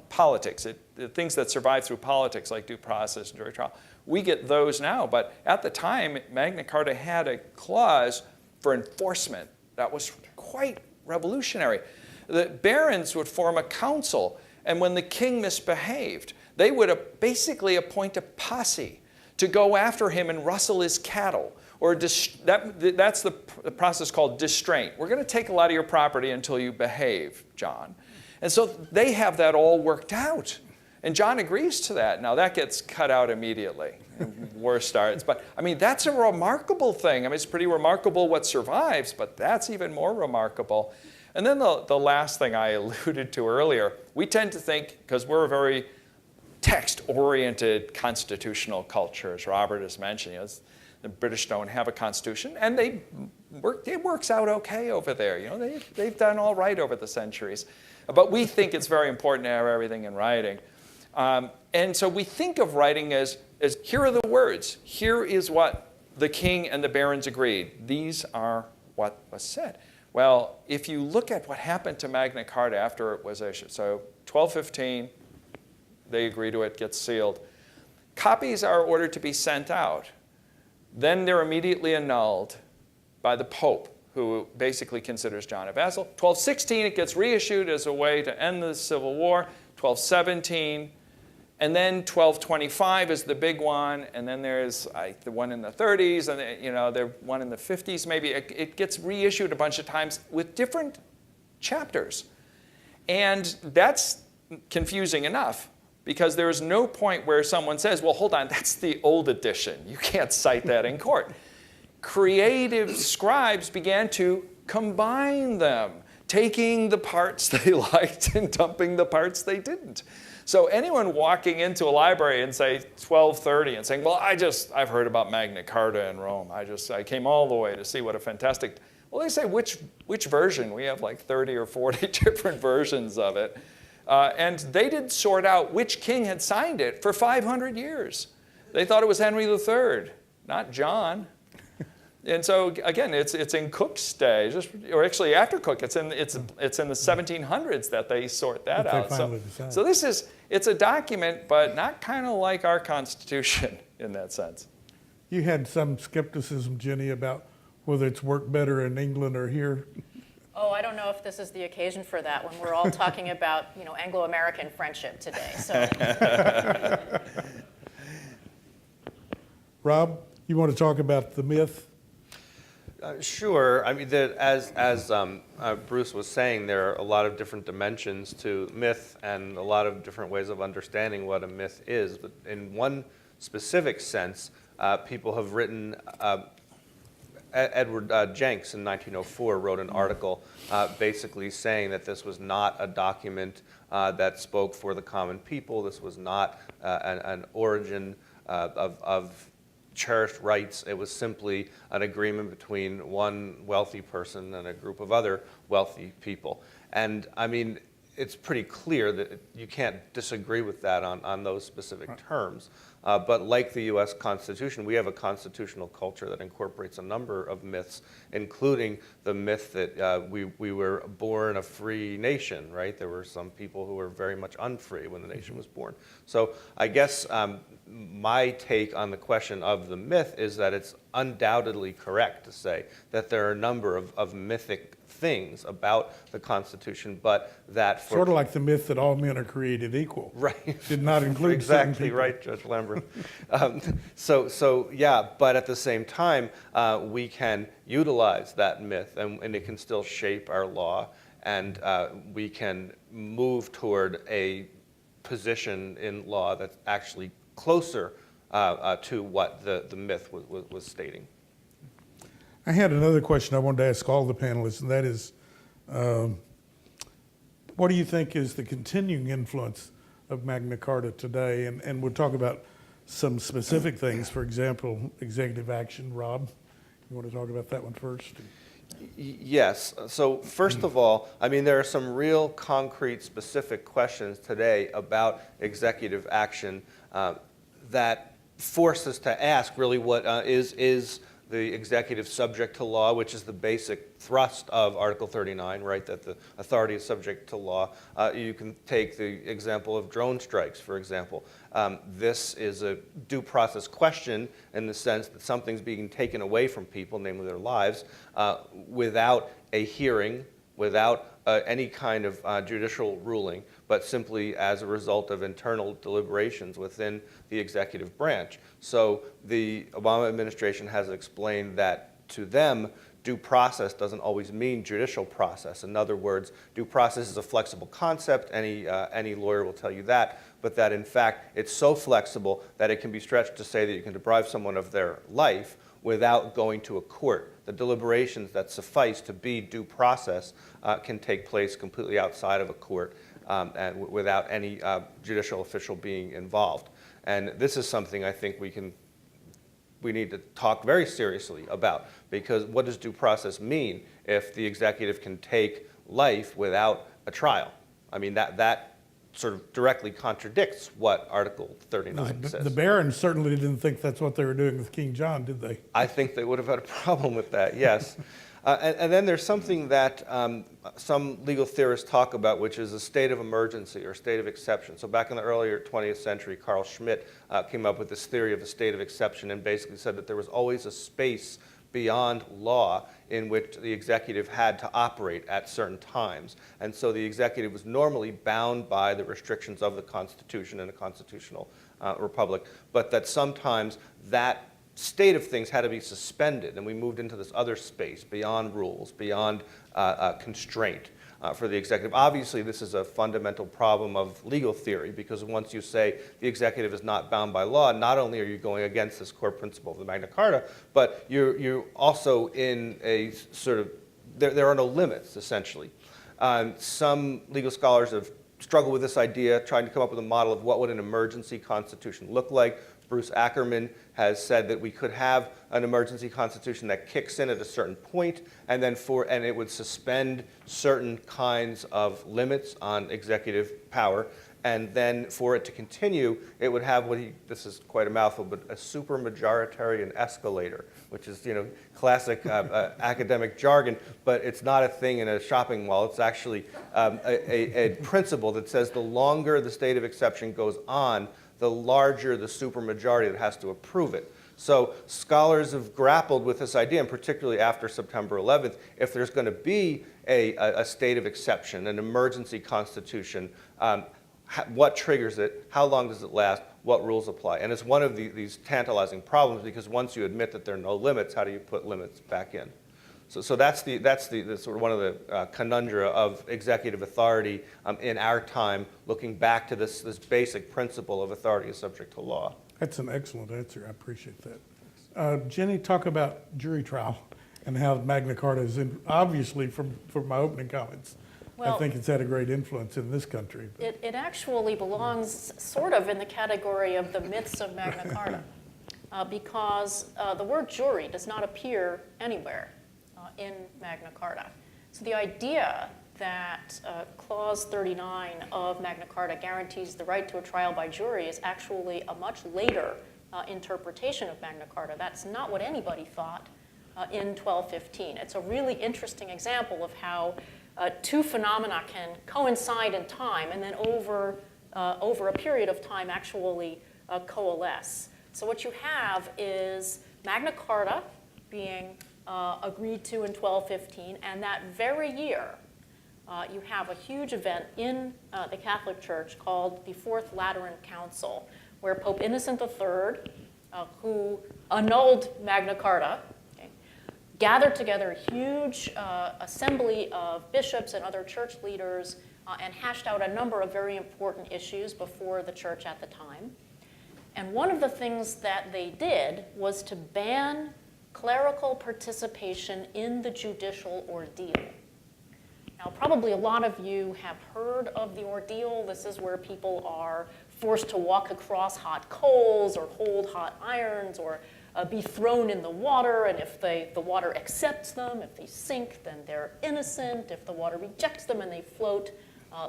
politics, the things that survive through politics, like due process and jury trial, we get those now. But at the time, Magna Carta had a clause for enforcement that was quite revolutionary. The barons would form a council, and when the king misbehaved, they would basically appoint a posse to go after him and rustle his cattle. Or that's the process called distraint. We're going to take a lot of your property until you behave, John. And so they have that all worked out. And John agrees to that. Now that gets cut out immediately. And war starts. But I mean, that's a remarkable thing. I mean, it's pretty remarkable what survives, but that's even more remarkable. And then the last thing I alluded to earlier, we tend to think, because we're a very text-oriented constitutional culture, as Robert has mentioned, the British don't have a constitution, and it works out okay over there. They've done all right over the centuries. But we think it's very important to have everything in writing. And so we think of writing as here are the words. Here is what the king and the barons agreed. These are what was said. Well, if you look at what happened to Magna Carta after it was issued, so 1215, they agree to it, gets sealed. Copies are ordered to be sent out. Then they're immediately annulled by the Pope, who basically considers John a vassal. 1216, it gets reissued as a way to end the Civil War. 1217, and then 1225 is the big one, and then there's the one in the 30s, and there's one in the 50s maybe. It gets reissued a bunch of times with different chapters. And that's confusing enough, because there is no point where someone says, well, hold on, that's the old edition. You can't cite that in court. Creative scribes began to combine them, taking the parts they liked and dumping the parts they didn't. So anyone walking into a library and say 1230 and saying, well, I've heard about Magna Carta in Rome. I came all the way to see what a fantastic, well, they say which version? We have like 30 or 40 different versions of it. And they didn't sort out which king had signed it for 500 years. They thought it was Henry III, not John. And so again, it's in Cook's day, or actually after Cook, it's in the 1700s that they sort that out. So it's a document, but not kind of like our Constitution in that sense. You had some skepticism, Jenny, about whether it's worked better in England or here. Oh, I don't know if this is the occasion for that when we're all talking about, Anglo-American friendship today. So. Rob, you want to talk about the myth? Sure. I mean, as Bruce was saying, there are a lot of different dimensions to myth and a lot of different ways of understanding what a myth is. But in one specific sense, people have written. Edward Jenks in 1904 wrote an article basically saying that this was not a document that spoke for the common people. This was not an origin of cherished rights. It was simply an agreement between one wealthy person and a group of other wealthy people. And I mean, it's pretty clear that you can't disagree with that on those specific terms. But like the U.S. Constitution, we have a constitutional culture that incorporates a number of myths, including the myth that we were born a free nation, right? There were some people who were very much unfree when the nation was born. So I guess my take on the question of the myth is that it's undoubtedly correct to say that there are a number of mythic things about the Constitution, but that for sort of like the myth that all men are created equal. Right. Did not include exactly right, Judge Lamberth. So yeah, but at the same time, we can utilize that myth, and it can still shape our law and we can move toward a position in law that's actually closer to what the myth was stating. I had another question I wanted to ask all the panelists, and that is, what do you think is the continuing influence of Magna Carta today? And we'll talk about some specific things, for example, executive action. Rob, you want to talk about that one first? Yes. So first of all, I mean, there are some real concrete, specific questions today about executive action that force us to ask really what is the executive subject to law, which is the basic thrust of Article 39, right, that the authority is subject to law. You can take the example of drone strikes, for example. This is a due process question in the sense that something's being taken away from people, namely their lives, without a hearing, without any kind of judicial ruling, but simply as a result of internal deliberations within the executive branch. So the Obama administration has explained that to them, due process doesn't always mean judicial process. In other words, due process is a flexible concept. Any lawyer will tell you that, but that in fact it's so flexible that it can be stretched to say that you can deprive someone of their life without going to a court. The deliberations that suffice to be due process can take place completely outside of a court and without any judicial official being involved. And this is something I think we need to talk very seriously about, because what does due process mean if the executive can take life without a trial? I mean, that sort of directly contradicts what Article 39 says. The barons certainly didn't think that's what they were doing with King John, did they? I think they would have had a problem with that, yes. And then there's something that some legal theorists talk about, which is a state of emergency or state of exception. So back in the earlier 20th century, Carl Schmitt came up with this theory of a state of exception and basically said that there was always a space beyond law in which the executive had to operate at certain times. And so the executive was normally bound by the restrictions of the Constitution in a constitutional republic, but that sometimes that state of things had to be suspended, and we moved into this other space beyond rules, beyond constraint for the executive. Obviously, this is a fundamental problem of legal theory, because once you say the executive is not bound by law, not only are you going against this core principle of the Magna Carta, but you're also in a sort of, there are no limits, essentially. Some legal scholars have struggled with this idea, trying to come up with a model of what would an emergency constitution look like. Bruce Ackerman has said that we could have an emergency constitution that kicks in at a certain point, and then it would suspend certain kinds of limits on executive power, and then for it to continue, it would have this is quite a mouthful, but a supermajoritarian escalator, which is, classic academic jargon, but it's not a thing in a shopping mall. It's actually a principle that says the longer the state of exception goes on, the larger the supermajority that has to approve it. So scholars have grappled with this idea, and particularly after September 11th, if there's going to be a state of exception, an emergency constitution, what triggers it, how long does it last, what rules apply? And it's one of these tantalizing problems, because once you admit that there are no limits, how do you put limits back in? So that's the sort of one of the conundra of executive authority in our time, looking back to this basic principle of authority is subject to law. That's an excellent answer. I appreciate that. Jenny, talk about jury trial and how Magna Carta is, obviously, from my opening comments, I think it's had a great influence in this country. It actually belongs sort of in the category of the myths of Magna Carta, because the word jury does not appear anywhere in Magna Carta. So the idea that Clause 39 of Magna Carta guarantees the right to a trial by jury is actually a much later interpretation of Magna Carta. That's not what anybody thought in 1215. It's a really interesting example of how two phenomena can coincide in time and then over a period of time actually coalesce. So what you have is Magna Carta being agreed to in 1215, and that very year you have a huge event in the Catholic Church called the Fourth Lateran Council, where Pope Innocent III, who annulled Magna Carta, gathered together a huge assembly of bishops and other church leaders and hashed out a number of very important issues before the church at the time. And one of the things that they did was to ban clerical participation in the judicial ordeal. Now, probably a lot of you have heard of the ordeal. This is where people are forced to walk across hot coals or hold hot irons or be thrown in the water, and if the water accepts them, if they sink, then they're innocent. If the water rejects them and they float,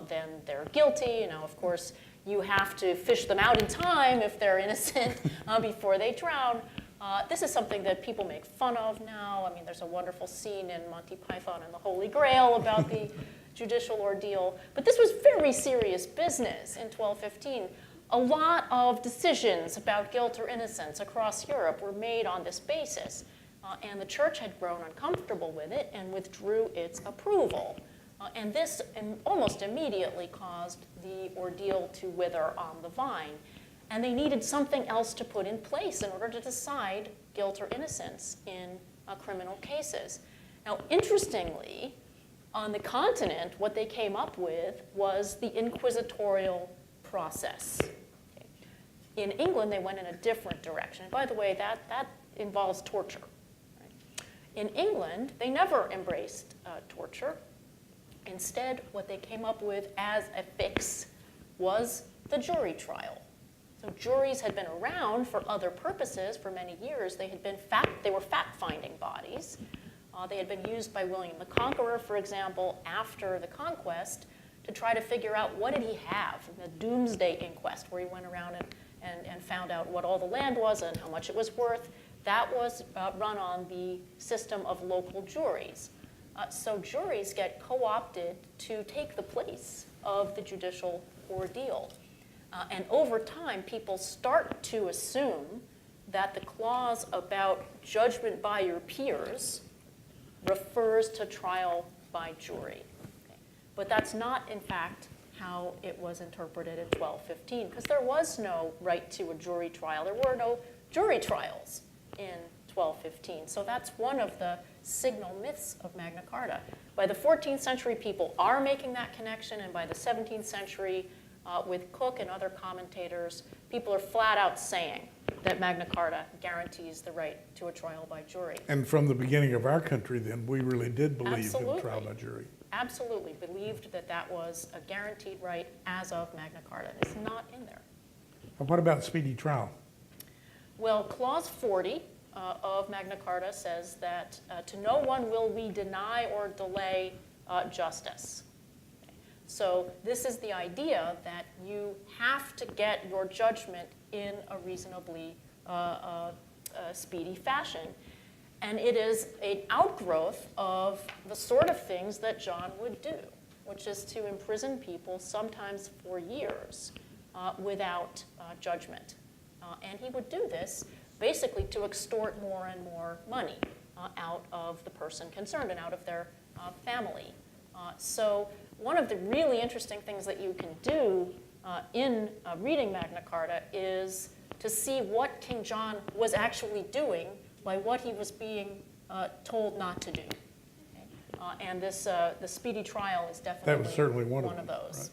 then they're guilty. You know, of course, you have to fish them out in time if they're innocent before they drown. This is something that people make fun of now. I mean, there's a wonderful scene in Monty Python and the Holy Grail about the judicial ordeal. But this was very serious business in 1215. A lot of decisions about guilt or innocence across Europe were made on this basis. And the church had grown uncomfortable with it and withdrew its approval. And this almost immediately caused the ordeal to wither on the vine. And they needed something else to put in place in order to decide guilt or innocence in criminal cases. Now, interestingly, on the continent, what they came up with was the inquisitorial process. Okay. In England, they went in a different direction. And by the way, that involves torture. Right? In England, they never embraced torture. Instead, what they came up with as a fix was the jury trial. So juries had been around for other purposes for many years. They were fact-finding bodies. They had been used by William the Conqueror, for example, after the conquest, to try to figure out what did he have in the Doomsday Inquest, where he went around and found out what all the land was and how much it was worth. That was run on the system of local juries. So juries get co-opted to take the place of the judicial ordeal. And over time, people start to assume that the clause about judgment by your peers refers to trial by jury. Okay. But that's not, in fact, how it was interpreted in 1215, because there was no right to a jury trial. There were no jury trials in 1215. So that's one of the signal myths of Magna Carta. By the 14th century, people are making that connection, and by the 17th century, with Cook and other commentators, people are flat out saying that Magna Carta guarantees the right to a trial by jury. And from the beginning of our country, then, we really did believe Absolutely. in trial by jury. Absolutely believed that that was a guaranteed right as of Magna Carta. It's not in there. And what about speedy trial? Well, Clause 40 of Magna Carta says that to no one will we deny or delay justice. So this is the idea that you have to get your judgment in a reasonably speedy fashion. And it is an outgrowth of the sort of things that John would do, which is to imprison people sometimes for years without judgment. And he would do this basically to extort more and more money out of the person concerned and out of their family. So one of the really interesting things that you can do in reading Magna Carta is to see what King John was actually doing by what he was being told not to do. Okay? And this, the speedy trial is definitely That was certainly one of those.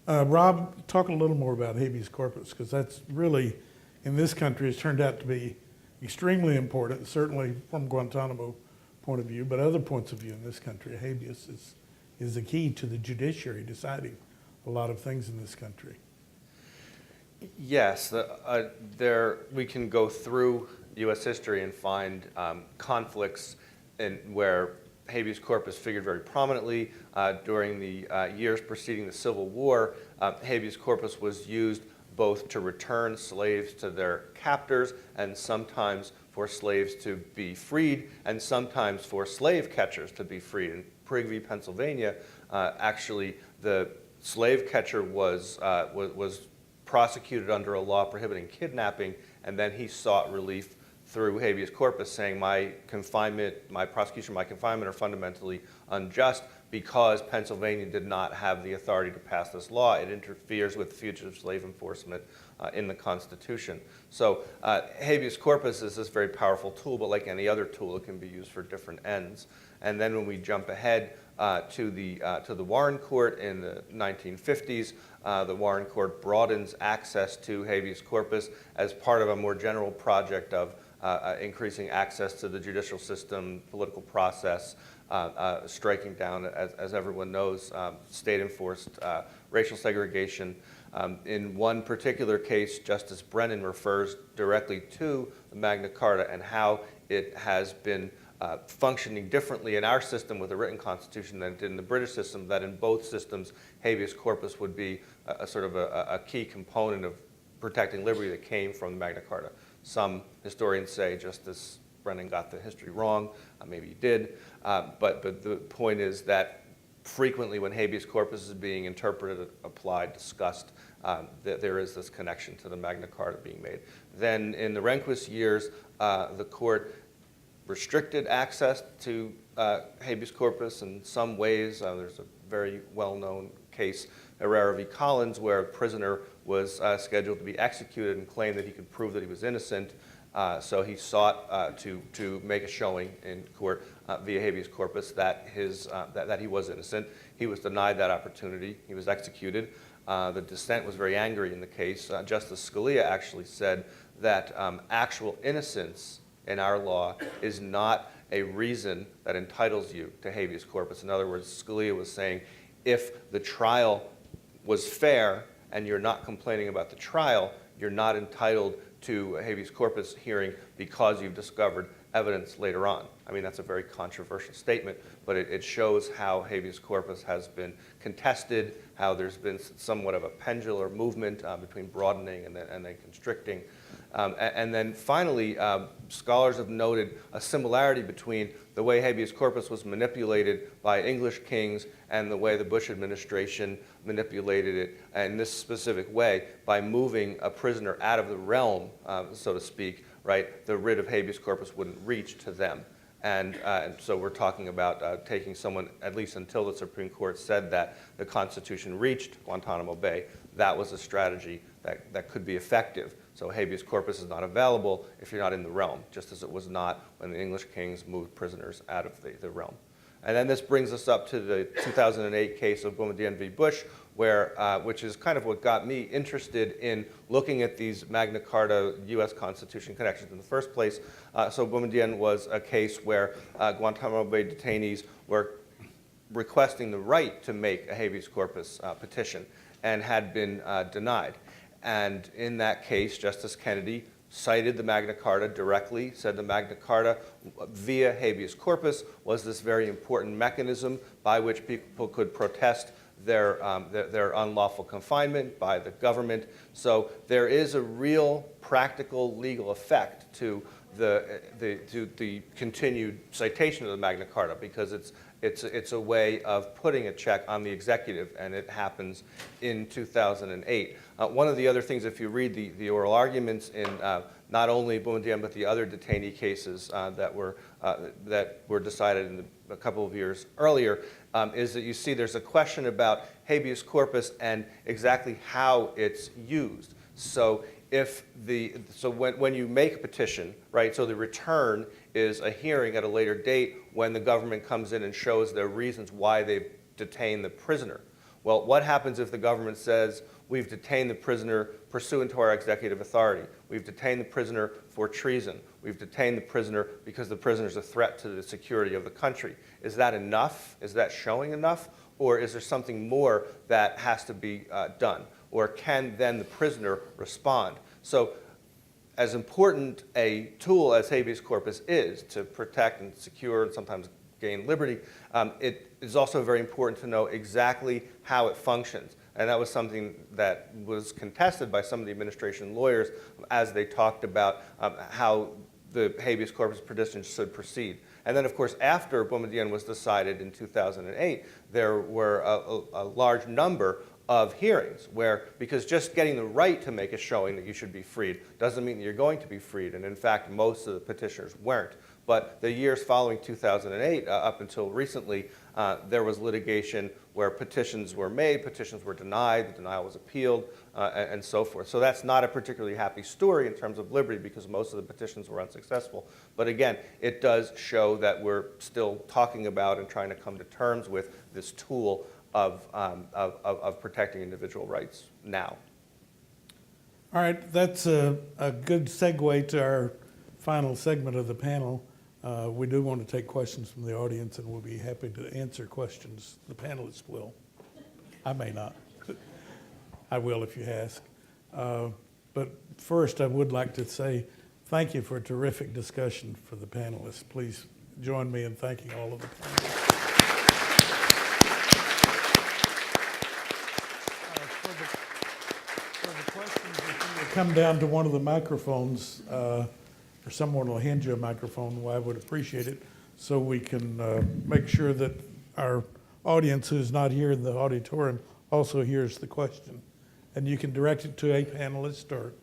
Right. Rob, talk a little more about habeas corpus, because that's really, in this country, has turned out to be extremely important, certainly from Guantanamo point of view, but other points of view in this country. Habeas is the key to the judiciary deciding a lot of things in this country. Yes, we can go through U.S. history and find conflicts where habeas corpus figured very prominently. During the years preceding the Civil War, habeas corpus was used both to return slaves to their captors and sometimes for slaves to be freed and sometimes for slave catchers to be freed. In Prigg, Pennsylvania, actually the slave catcher was prosecuted under a law prohibiting kidnapping, and then he sought relief through habeas corpus, saying my prosecution, my confinement are fundamentally unjust, because Pennsylvania did not have the authority to pass this law. It interferes with fugitive slave enforcement in the Constitution. So habeas corpus is this very powerful tool, but like any other tool, it can be used for different ends. And then when we jump ahead to the Warren Court in the 1950s, the Warren Court broadens access to habeas corpus as part of a more general project of increasing access to the judicial system, political process, striking down, as everyone knows, state-enforced racial segregation. In one particular case, Justice Brennan refers directly to the Magna Carta and how it has been functioning differently in our system with a written constitution than it did in the British system, that in both systems habeas corpus would be a sort of a key component of protecting liberty that came from the Magna Carta. Some historians say Justice Brennan got the history wrong, maybe he did, but the point is that frequently when habeas corpus is being interpreted, applied, discussed, that there is this connection to the Magna Carta being made. Then in the Rehnquist years, the court restricted access to habeas corpus in some ways. There's a very well-known case, Herrera v. Collins, where a prisoner was scheduled to be executed and claimed that he could prove that he was innocent. So he sought to make a showing in court via habeas corpus that he was innocent. He was denied that opportunity. He was executed. The dissent was very angry in the case. Justice Scalia actually said that actual innocence in our law is not a reason that entitles you to habeas corpus. In other words, Scalia was saying if the trial was fair and you're not complaining about the trial, you're not entitled to a habeas corpus hearing because you've discovered evidence later on. I mean, that's a very controversial statement, but it shows how habeas corpus has been contested, how there's been somewhat of a pendular movement between broadening and then constricting. And then finally, scholars have noted a similarity between the way habeas corpus was manipulated by English kings and the way the Bush administration manipulated it in this specific way by moving a prisoner out of the realm, so to speak, right? The writ of habeas corpus wouldn't reach to them. And so we're talking about taking someone, at least until the Supreme Court said that the Constitution reached Guantanamo Bay, that was a strategy that could be effective. So habeas corpus is not available if you're not in the realm, just as it was not when the English kings moved prisoners out of the realm. And then this brings us up to the 2008 case of Boumediene v. Bush, which is kind of what got me interested in looking at these Magna Carta U.S. Constitution connections in the first place. So Boumediene was a case where Guantanamo Bay detainees were requesting the right to make a habeas corpus petition and had been denied. And in that case, Justice Kennedy cited the Magna Carta directly, said the Magna Carta via habeas corpus was this very important mechanism by which people could protest their unlawful confinement by the government. So there is a real practical legal effect to the continued citation of the Magna Carta, because it's a way of putting a check on the executive, and it happens in 2008. One of the other things, if you read the oral arguments in not only Boumediene but the other detainee cases that were decided a couple of years earlier, is that you see there's a question about habeas corpus and exactly how it's used. So when you make a petition, right, so the return is a hearing at a later date when the government comes in and shows their reasons why they've detained the prisoner. Well, what happens if the government says, we've detained the prisoner pursuant to our executive authority. We've detained the prisoner for treason. We've detained the prisoner because the prisoner is a threat to the security of the country. Is that enough? Is that showing enough? Or is there something more that has to be done? Or can then the prisoner respond? So as important a tool as habeas corpus is to protect and secure and sometimes gain liberty, it is also very important to know exactly how it functions. And that was something that was contested by some of the administration lawyers as they talked about how the habeas corpus petition should proceed. And then, of course, after Boumediene was decided in 2008, there were a large number of hearings where, because just getting the right to make a showing that you should be freed doesn't mean that you're going to be freed. And in fact, most of the petitioners weren't. But the years following 2008, up until recently, there was litigation where petitions were made, petitions were denied, the denial was appealed, and so forth. So that's not a particularly happy story in terms of liberty because most of the petitions were unsuccessful. But again, it does show that we're still talking about and trying to come to terms with this tool of protecting individual rights now. All right, that's a good segue to our final segment of the panel. We do want to take questions from the audience, and we'll be happy to answer questions. The panelists will. I may not. I will if you ask. But first, I would like to say thank you for a terrific discussion for the panelists. Please join me in thanking all of the panelists. For the questions, if you would come down to one of the microphones, or someone will hand you a microphone, well, I would appreciate it, so we can make sure that our audience who's not here in the auditorium also hears the question. And you can direct it to a panelist or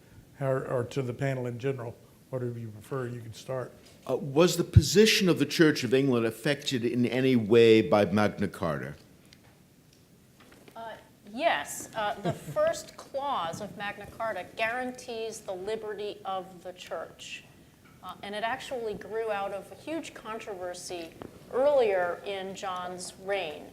to the panel in general, whatever you prefer. You can start. Was the position of the Church of England affected in any way by Magna Carta? Yes, the first clause of Magna Carta guarantees the liberty of the church. And it actually grew out of a huge controversy earlier in John's reign.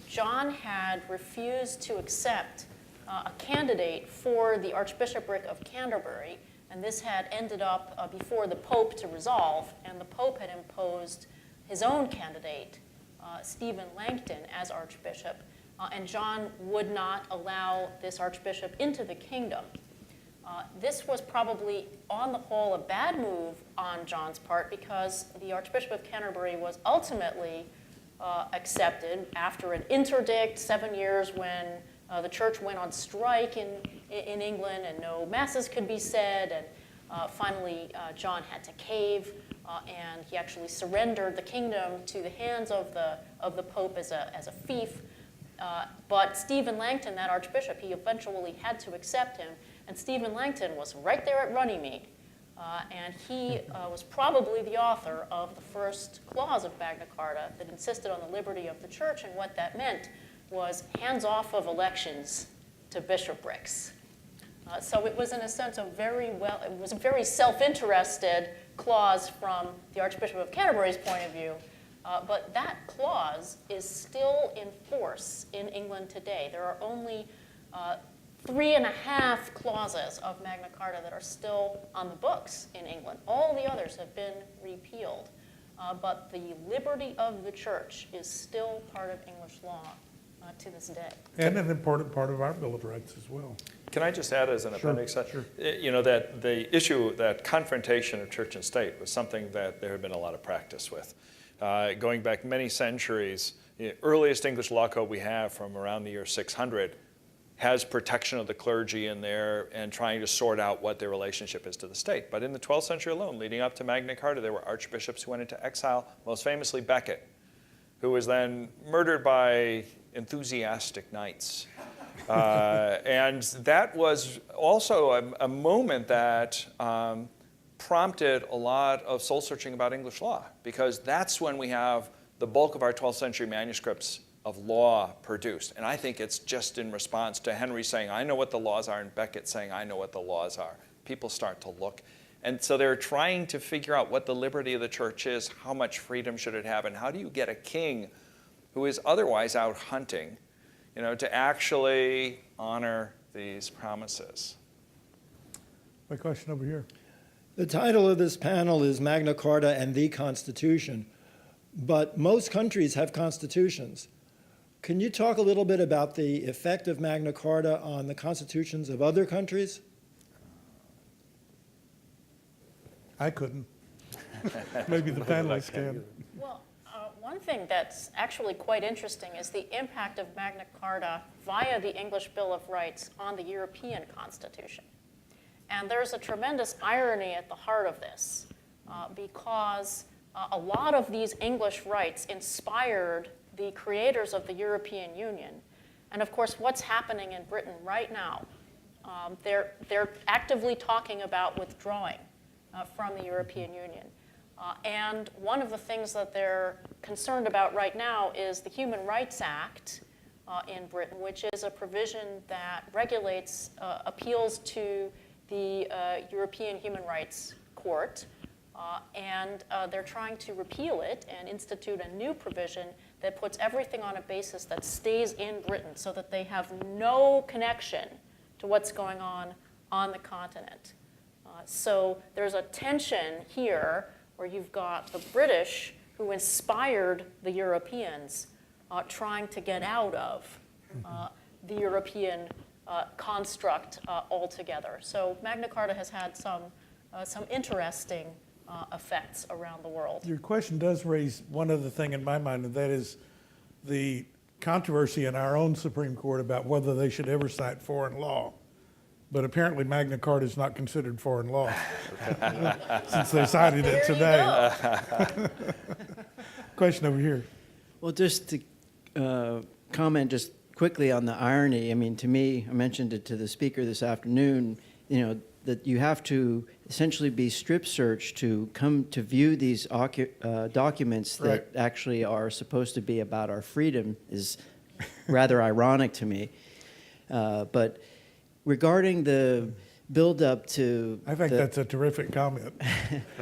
John had refused to accept a candidate for the Archbishopric of Canterbury, and this had ended up before the Pope to resolve, and the Pope had imposed his own candidate, Stephen Langton, as Archbishop, and John would not allow this Archbishop into the kingdom. This was probably, on the whole, a bad move on John's part because the Archbishop of Canterbury was ultimately accepted after an interdict, 7 years when the church went on strike in England and no masses could be said, and finally John had to cave, and he actually surrendered the kingdom to the hands of the Pope as a fief. But Stephen Langton, that Archbishop, he eventually had to accept him. And Stephen Langton was right there at Runnymede, and he was probably the author of the first clause of Magna Carta that insisted on the liberty of the church, and what that meant was hands off of elections to bishoprics. So it was, in a sense, it was a very self-interested clause from the Archbishop of Canterbury's point of view, but that clause is still in force in England today. There are only 3.5 clauses of Magna Carta that are still on the books in England. All the others have been repealed. But the liberty of the church is still part of English law to this day. And an important part of our Bill of Rights as well. Can I just add as an appendix? Sure. You know, that the issue, that confrontation of church and state was something that there had been a lot of practice with. Going back many centuries, the earliest English law code we have from around the year 600 has protection of the clergy in there and trying to sort out what their relationship is to the state. But in the 12th century alone, leading up to Magna Carta, there were archbishops who went into exile, most famously Becket, who was then murdered by enthusiastic knights. And that was also a moment that prompted a lot of soul-searching about English law, because that's when we have the bulk of our 12th century manuscripts of law produced. And I think it's just in response to Henry saying, I know what the laws are, and Becket saying, I know what the laws are. People start to look. And so they're trying to figure out what the liberty of the church is, how much freedom should it have, and how do you get a king who is otherwise out hunting, you know, to actually honor these promises. My question over here. The title of this panel is Magna Carta and the Constitution, but most countries have constitutions. Can you talk a little bit about the effect of Magna Carta on the constitutions of other countries? I couldn't. Maybe the panelists can. Well, one thing that's actually quite interesting is the impact of Magna Carta via the English Bill of Rights on the European Constitution. And there's a tremendous irony at the heart of this, because a lot of these English rights inspired the creators of the European Union. And of course, what's happening in Britain right now? They're actively talking about withdrawing from the European Union. And one of the things that they're concerned about right now is the Human Rights Act in Britain, which is a provision that regulates appeals to the European Human Rights Court. And they're trying to repeal it and institute a new provision that puts everything on a basis that stays in Britain so that they have no connection to what's going on the continent. So there's a tension here where you've got the British who inspired the Europeans trying to get out of the European construct altogether. So Magna Carta has had some interesting effects around the world. Your question does raise one other thing in my mind, and that is the controversy in our own Supreme Court about whether they should ever cite foreign law. But apparently Magna Carta is not considered foreign law since they cited it today. Question over here. Well, just to comment just quickly on the irony, I mean, to me, I mentioned it to the speaker this afternoon, you know, that you have to essentially be strip searched to come to view these documents that Right. actually are supposed to be about our freedom is rather ironic to me. But regarding the build-up to... I think that's a terrific comment,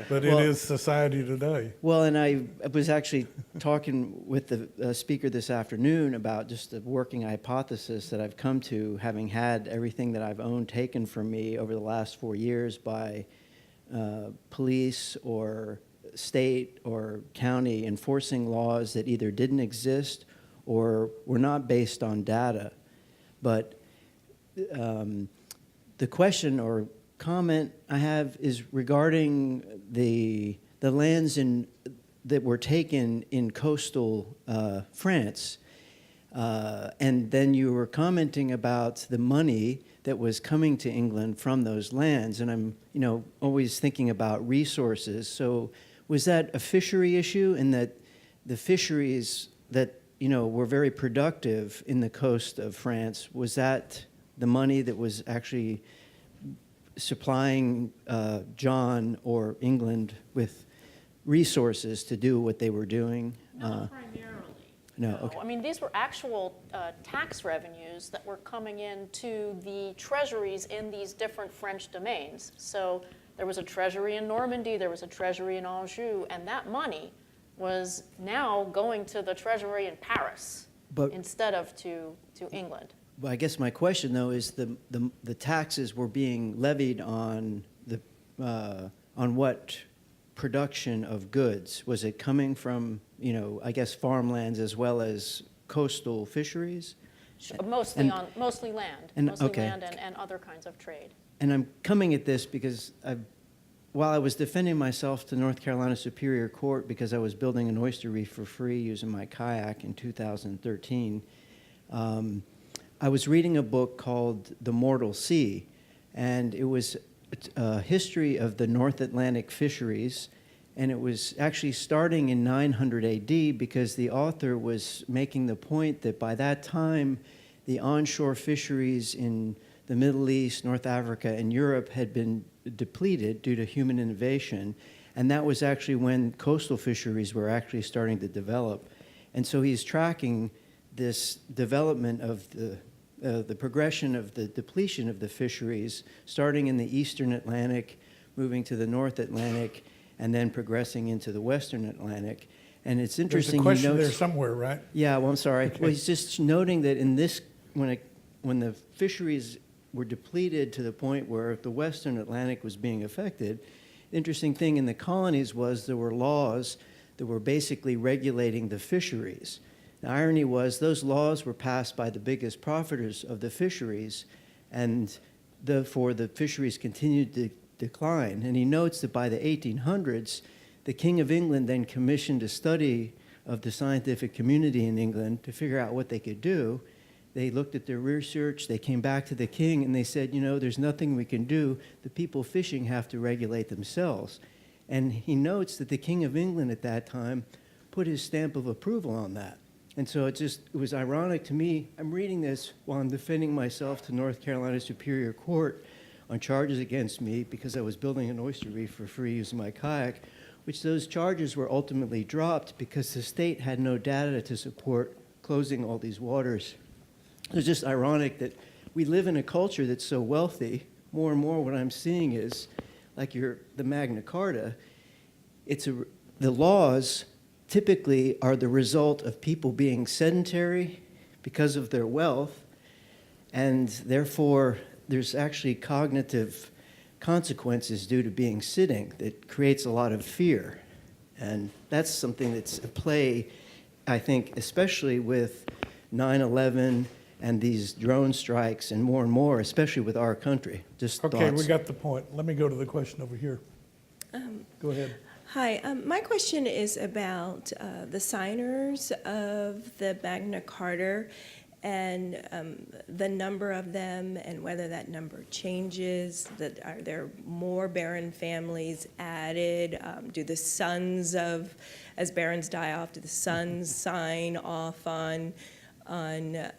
but Well- it is society today. Well, and I was actually talking with the speaker this afternoon about just the working hypothesis that I've come to, having had everything that I've owned taken from me over the last 4 years by police or state or county enforcing laws that either didn't exist or were not based on data. But the question or comment I have is regarding the lands that were taken in coastal France. And then you were commenting about the money that was coming to England from those lands. And I'm, you know, always thinking about resources. So was that a fishery issue in that the fisheries that, you know, were very productive in the coast of France, was that the money that was actually supplying John or England with resources to do what they were doing? Not primarily. No, okay. I mean, these were actual tax revenues that were coming into the treasuries in these different French domains. So there was a treasury in Normandy, there was a treasury in Anjou, and that money was now going to the treasury in Paris But- instead of to England. Well, I guess my question, though, is the taxes were being levied on what production of goods? Was it coming from, you know, I guess farmlands as well as coastal fisheries? Mostly And- mostly land, and- mostly okay. land and other kinds of trade. And I'm coming at this because while I was defending myself to North Carolina Superior Court because I was building an oyster reef for free using my kayak in 2013, I was reading a book called The Mortal Sea, and it was a history of the North Atlantic fisheries, and it was actually starting in 900 AD because the author was making the point that by that time, the onshore fisheries in the Middle East, North Africa, and Europe had been depleted due to human innovation, and that was actually when coastal fisheries were actually starting to develop. And so he's tracking this development of the progression of the depletion of the fisheries, starting in the Eastern Atlantic, moving to the North Atlantic, and then progressing into the Western Atlantic. And it's There's interesting. a question he notes, there somewhere, right? Yeah, well, I'm sorry. Okay. Well, he's just noting that in this, when the fisheries were depleted to the point where the Western Atlantic was being affected, the interesting thing in the colonies was there were laws that were basically regulating the fisheries. The irony was those laws were passed by the biggest profiters of the fisheries, and therefore the fisheries continued to decline. And he notes that by the 1800s, the King of England then commissioned a study of the scientific community in England to figure out what they could do. They looked at their research, they came back to the king, and they said, you know, there's nothing we can do. The people fishing have to regulate themselves. And he notes that the King of England at that time put his stamp of approval on that. And so it was ironic to me. I'm reading this while I'm defending myself to North Carolina Superior Court on charges against me because I was building an oyster reef for free using my kayak, which those charges were ultimately dropped because the state had no data to support closing all these waters. It's just ironic that we live in a culture that's so wealthy. More and more what I'm seeing is, like the Magna Carta, the laws typically are the result of people being sedentary because of their wealth, and therefore there's actually cognitive consequences due to being sitting that creates a lot of fear. And that's something that's at play, I think, especially with 9/11 and these drone strikes and more, especially with our country. Just Okay, thoughts. we got the point. Let me go to the question over here. Go ahead. Hi, my question is about the signers of the Magna Carta and the number of them and whether that number changes. Are there more Baron families added? Do the sons of, as Barons die off, do the sons sign off on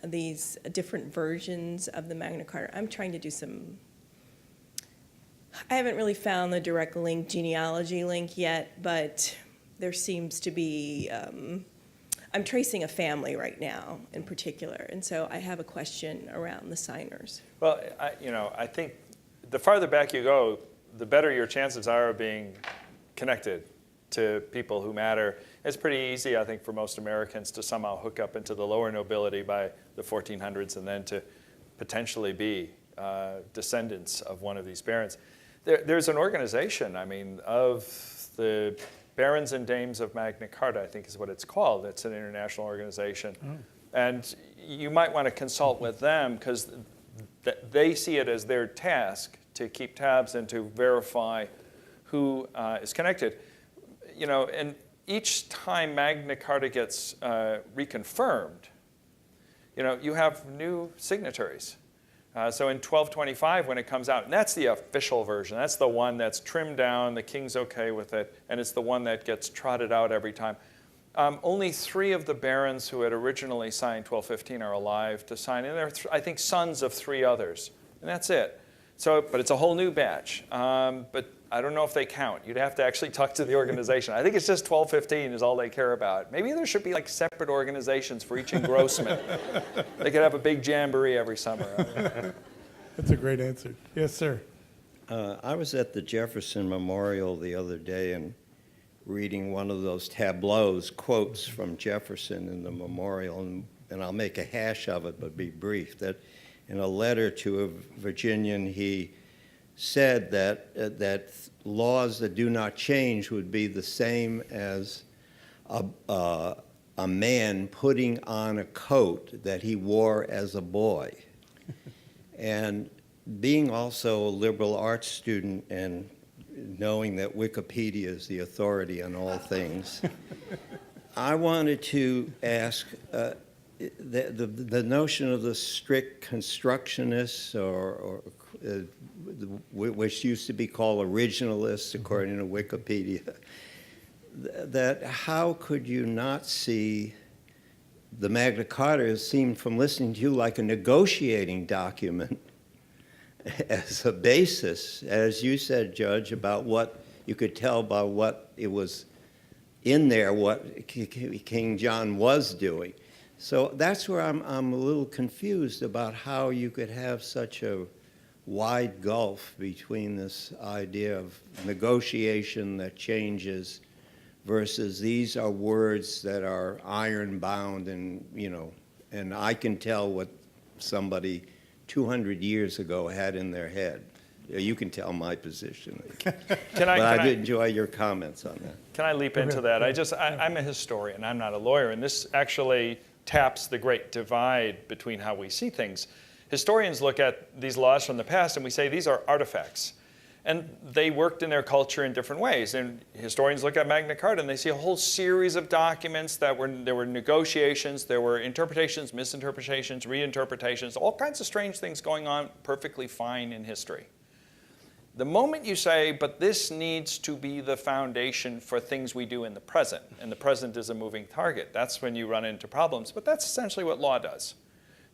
these different versions of the Magna Carta? I'm trying to do I haven't really found the direct link, genealogy link yet, but there seems to be, I'm tracing a family right now in particular, and so I have a question around the signers. Well, I think the farther back you go, the better your chances are of being connected to people who matter. It's pretty easy, I think, for most Americans to somehow hook up into the lower nobility by the 1400s and then to potentially be descendants of one of these barons. There's an organization, of the Barons and Dames of Magna Carta, I think is what it's called. It's an international organization. Oh. And you might want to consult with them because they see it as their task to keep tabs and to verify who is connected. And each time Magna Carta gets reconfirmed, you have new signatories. So in 1225, when it comes out, and that's the official version, that's the one that's trimmed down, the king's okay with it, and it's the one that gets trotted out every time. Only 3 of the barons who had originally signed 1215 are alive to sign, and they're, I think, sons of 3 others, and that's it. So, but it's a whole new batch. But I don't know if they count. You'd have to actually talk to the organization. I think it's just 1215 is all they care about. Maybe there should be like separate organizations for each engrossment. They could have a big jamboree every summer. That's a great answer. Yes, sir. I was at the Jefferson Memorial the other day and reading one of those tableaus, quotes from Jefferson in the memorial, and I'll make a hash of it, but be brief, that in a letter to a Virginian, he said that laws that do not change would be the same as a man putting on a coat that he wore as a boy. And being also a liberal arts student and knowing that Wikipedia is the authority on all things, I wanted to ask the notion of the strict constructionists or which used to be called originalists, according to Wikipedia, that how could you not see the Magna Carta seemed from listening to you like a negotiating document as a basis, as you said, Judge, about what you could tell by what it was in there, what King John was doing. So that's where I'm a little confused about how you could have such a wide gulf between this idea of negotiation that changes versus these are words that are iron-bound and, and I can tell what somebody 200 years ago had in their head. You can tell my position. But I'd enjoy your comments on that. Can I leap into that? I'm a historian, I'm not a lawyer, and this actually taps the great divide between how we see things. Historians look at these laws from the past and we say these are artifacts. And they worked in their culture in different ways. And historians look at Magna Carta and they see a whole series of documents that there were negotiations, there were interpretations, misinterpretations, reinterpretations, all kinds of strange things going on perfectly fine in history. The moment you say, but this needs to be the foundation for things we do in the present, and the present is a moving target, that's when you run into problems. But that's essentially what law does.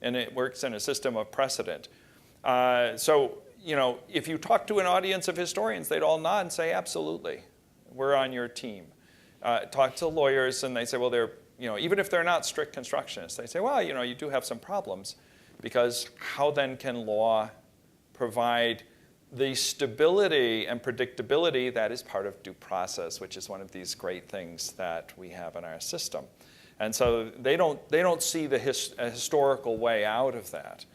And it works in a system of precedent. So, if you talk to an audience of historians, they'd all nod and say, absolutely. We're on your team. Talk to lawyers, and they say, well, they're, even if they're not strict constructionists, they say, well, you do have some problems, because how then can law provide the stability and predictability that is part of due process, which is one of these great things that we have in our system. And so they don't see the historical way out of that.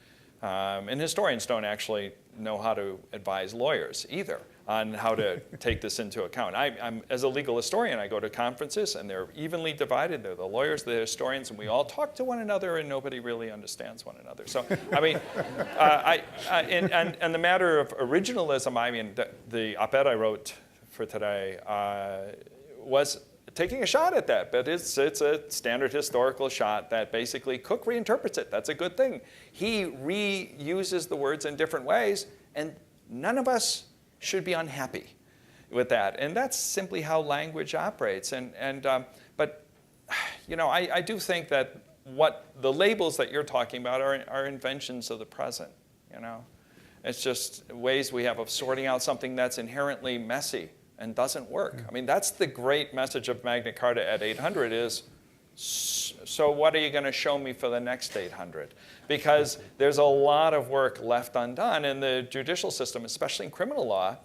And historians don't actually know how to advise lawyers either on how to take this into account. I'm as a legal historian, I go to conferences, and they're evenly divided. They're the lawyers, the historians, and we all talk to one another, and nobody really understands one another. So, I mean, and the matter of originalism, I mean, the op-ed I wrote for today was taking a shot at that, but it's a standard historical shot that basically Cook reinterprets it. That's a good thing. He reuses the words in different ways, and none of us should be unhappy with that. And that's simply how language operates. But I do think that what the labels that you're talking about are inventions of the present. It's just ways we have of sorting out something that's inherently messy and doesn't work. I mean, that's the great message of Magna Carta at 800 is, so what are you going to show me for the next 800? Because there's a lot of work left undone, and the judicial system, especially in criminal law,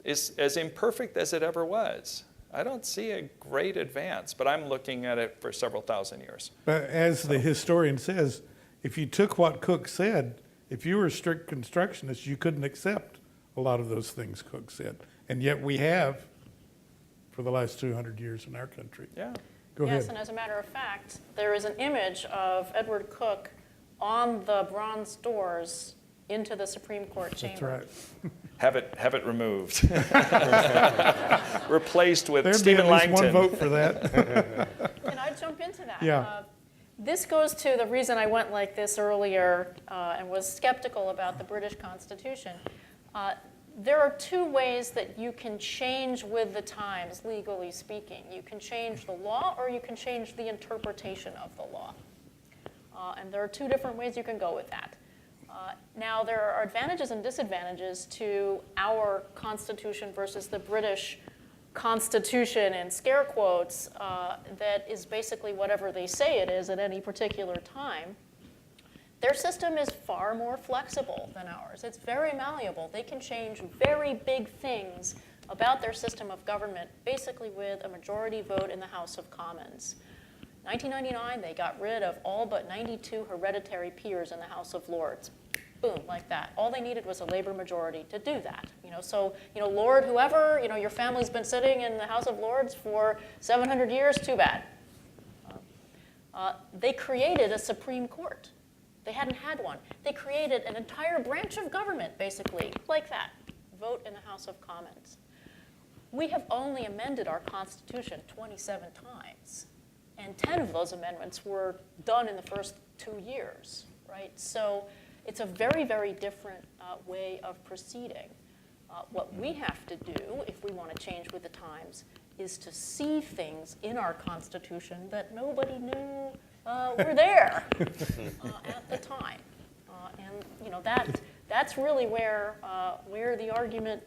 is as imperfect as it ever was. I don't see a great advance, but I'm looking at it for several thousand years. But as the historian says, if you took what Cook said, if you were a strict constructionist, you couldn't accept a lot of those things Cook said. And yet we have for the last 200 years in our country. Yeah. Go ahead. Yes, and as a matter of fact, there is an image of Edward Cook on the bronze doors into the Supreme Court chamber. That's right. Have it removed. Replaced with There'd Stephen be at least Langton. one vote for that. Can I jump into that? Yeah. This goes to the reason I went like this earlier and was skeptical about the British Constitution. There are two ways that you can change with the times, legally speaking. You can change the law, or you can change the interpretation of the law. And there are two different ways you can go with that. Now, there are advantages and disadvantages to our Constitution versus the British Constitution, in scare quotes, that is basically whatever they say it is at any particular time. Their system is far more flexible than ours. It's very malleable. They can change very big things about their system of government, basically with a majority vote in the House of Commons. 1999, they got rid of all but 92 hereditary peers in the House of Lords. Boom, like that. All they needed was a Labor majority to do that. So, Lord, whoever, your family's been sitting in the House of Lords for 700 years, too bad. They created a Supreme Court. They hadn't had one. They created an entire branch of government, basically, like that. Vote in the House of Commons. We have only amended our Constitution 27 times, and 10 of those amendments were done in the first 2 years, right? So it's a very, very different way of proceeding. What we have to do, if we want to change with the times, is to see things in our Constitution that nobody knew were there at the time. And that's really where the argument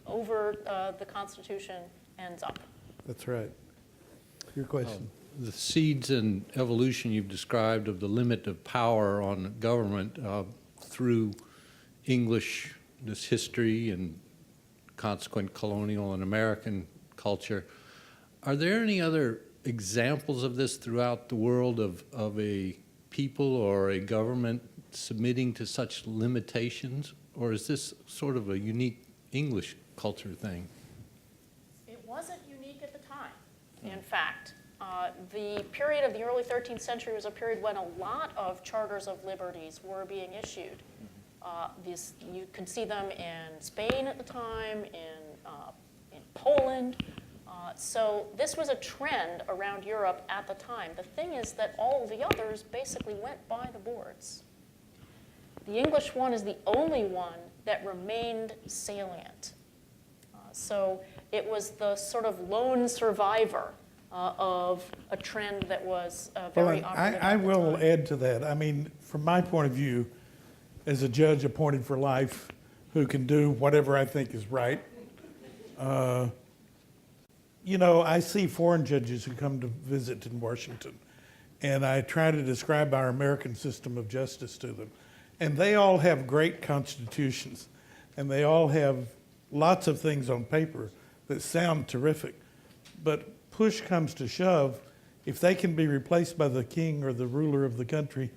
over the Constitution ends up. That's right. Your question. The seeds and evolution you've described of the limit of power on government through English, this history and consequent colonial and American culture, are there any other examples of this throughout the world of a people or a government submitting to such limitations? Or is this sort of a unique English culture thing? It wasn't unique at the time, in fact. The period of the early 13th century was a period when a lot of charters of liberties were being issued. You could see them in Spain at the time, in Poland. So this was a trend around Europe at the time. The thing is that all the others basically went by the boards. The English one is the only one that remained salient. So it was the sort of lone survivor of a trend that was very operative. I will add to that. I mean, from my point of view, as a judge appointed for life who can do whatever I think is right, You know, I see foreign judges who come to visit in Washington, and I try to describe our American system of justice to them. And they all have great constitutions, and they all have lots of things on paper that sound terrific. But push comes to shove, if they can be replaced by the king or the ruler of the country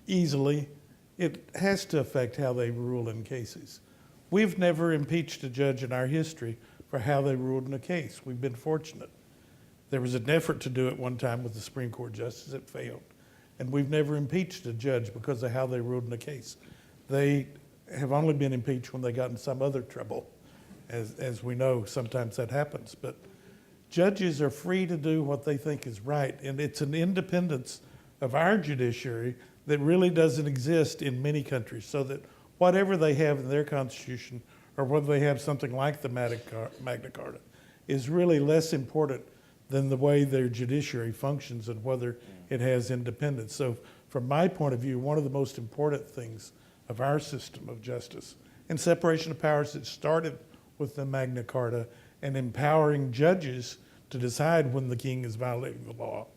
easily, it has to affect how they rule in cases. We've never impeached a judge in our history for how they ruled in a case. We've been fortunate. There was an effort to do it one time with the Supreme Court justice. It failed. And we've never impeached a judge because of how they ruled in a case. They have only been impeached when they got in some other trouble. As we know, sometimes that happens. But judges are free to do what they think is right. And it's an independence of our judiciary that really doesn't exist in many countries. So that whatever they have in their constitution, or whether they have something like the Magna Carta, is really less important than the way their judiciary functions and whether it has independence. So from my point of view, one of the most important things of our system of justice and separation of powers that started with the Magna Carta and empowering judges to decide when the king is violating the law,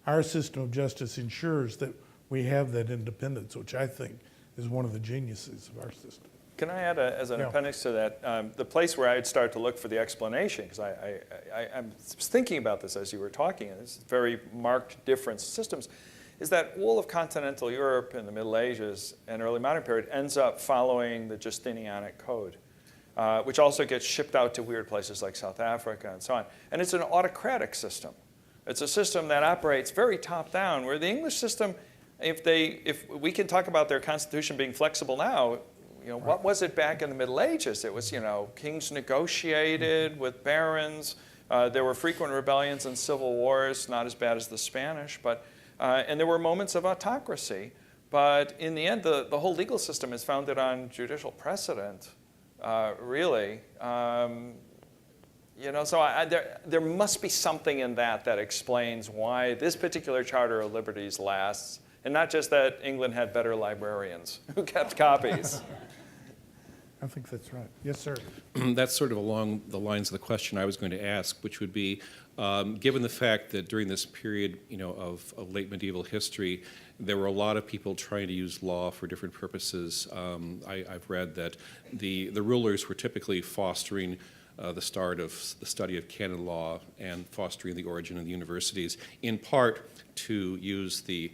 our system of justice ensures that we have that independence, which I think is one of the geniuses of our system. Can I add, as an appendix to that, the place where I'd start to look for the explanation, because I was thinking about this as you were talking, and it's very marked difference in systems, is that all of continental Europe in the Middle Ages and early modern period ends up following the Justinianic Code, which also gets shipped out to weird places like South Africa and so on. And it's an autocratic system. It's a system that operates very top-down, where the English system, if we can talk about their constitution being flexible now, you know, what was it back in the Middle Ages? It was, you know, kings negotiated with barons. There were frequent rebellions and civil wars, not as bad as the Spanish, but and there were moments of autocracy. But in the end, the whole legal system is founded on judicial precedent, really. You know, so there must be something in that explains why this particular Charter of Liberties lasts, and not just that England had better librarians who kept copies. I think that's right. Yes, sir. That's sort of along the lines of the question I was going to ask, which would be, given the fact that during this period, you know, of late medieval history, there were a lot of people trying to use law for different purposes. I've read that the rulers were typically fostering the start of the study of canon law and fostering the origin of the universities, in part to use the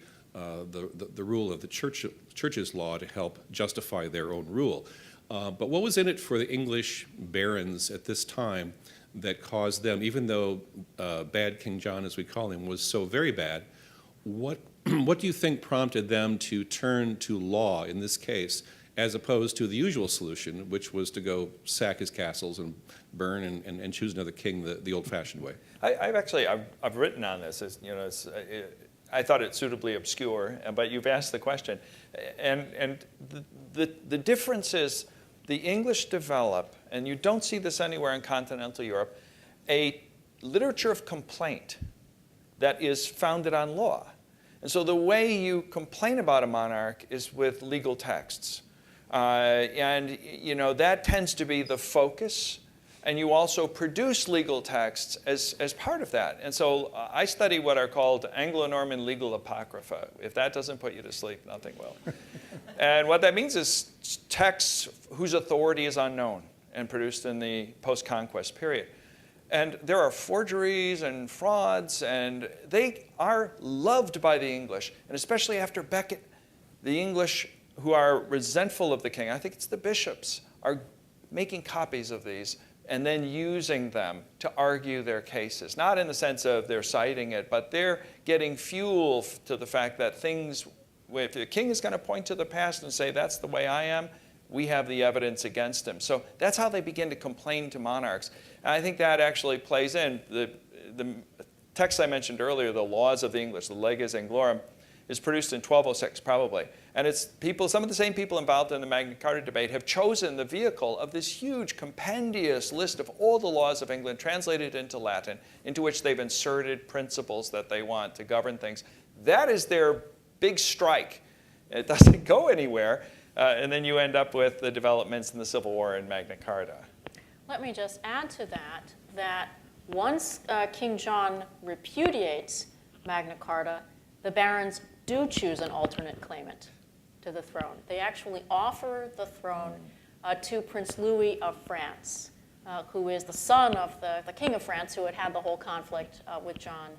rule of the church's law to help justify their own rule. But what was in it for the English barons at this time that caused them, even though bad King John, as we call him, was so very bad, what do you think prompted them to turn to law in this case, as opposed to the usual solution, which was to go sack his castles and burn and choose another king the old-fashioned way? I've written on this. You know, I thought it suitably obscure, but you've asked the question, and the difference is the English develop, and you don't see this anywhere in continental Europe, a literature of complaint that is founded on law. And so the way you complain about a monarch is with legal texts. And you know, that tends to be the focus. And you also produce legal texts as part of that. And so I study what are called Anglo-Norman legal apocrypha. If that doesn't put you to sleep, nothing will. And what that means is texts whose authority is unknown and produced in the post-conquest period. And there are forgeries and frauds, and they are loved by the English. And especially after Becket, the English who are resentful of the king, I think it's the bishops, are making copies of these and then using them to argue their cases. Not in the sense of they're citing it, but they're getting fuel to the fact that things, if the king is going to point to the past and say, that's the way I am, we have the evidence against him. So that's how they begin to complain to monarchs. And I think that actually plays in. The text I mentioned earlier, the Laws of the English, the Leges Anglorum, is produced in 1206 probably. And it's people, some of the same people involved in the Magna Carta debate have chosen the vehicle of this huge compendious list of all the laws of England translated into Latin, into which they've inserted principles that they want to govern things. That is their big strike. It doesn't go anywhere. And then you end up with the developments in the Civil War and Magna Carta. Let me just add to that, that Once King John repudiates Magna Carta, the barons do choose an alternate claimant to the throne. They actually offer the throne to Prince Louis of France, who is the son of the King of France, who had had the whole conflict with John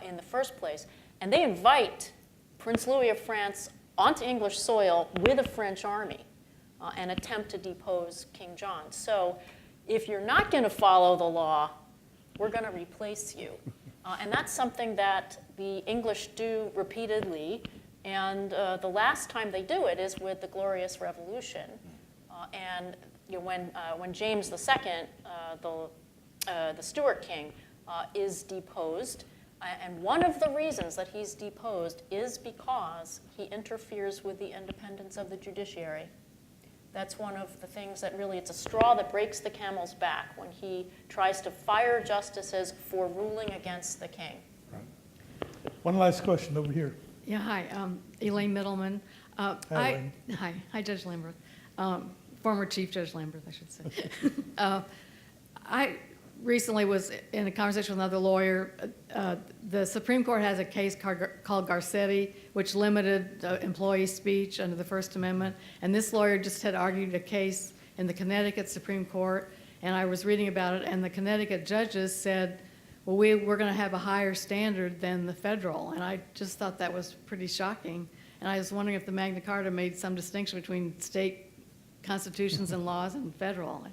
in the first place. And they invite Prince Louis of France onto English soil with a French army and attempt to depose King John. So if you're not going to follow the law, we're going to replace you. And that's something that the English do repeatedly. And the last time they do it is with the Glorious Revolution. And when James II, the Stuart king, is deposed, and one of the reasons that he's deposed is because he interferes with the independence of the judiciary. That's one of the things that really, it's a straw that breaks the camel's back when he tries to fire justices for ruling against the king. One last question over here. Yeah, hi, Elaine Middleman. Elaine. Hi, Judge Lamberth. Former Chief Judge Lamberth, I should say. I recently was in a conversation with another lawyer. The Supreme Court has a case called Garcetti, which limited employee speech under the First Amendment. And this lawyer just had argued a case in the Connecticut Supreme Court, and I was reading about it, and the Connecticut judges said, well, we're going to have a higher standard than the federal. And I just thought that was pretty shocking. And I was wondering if the Magna Carta made some distinction between state constitutions and laws and federal.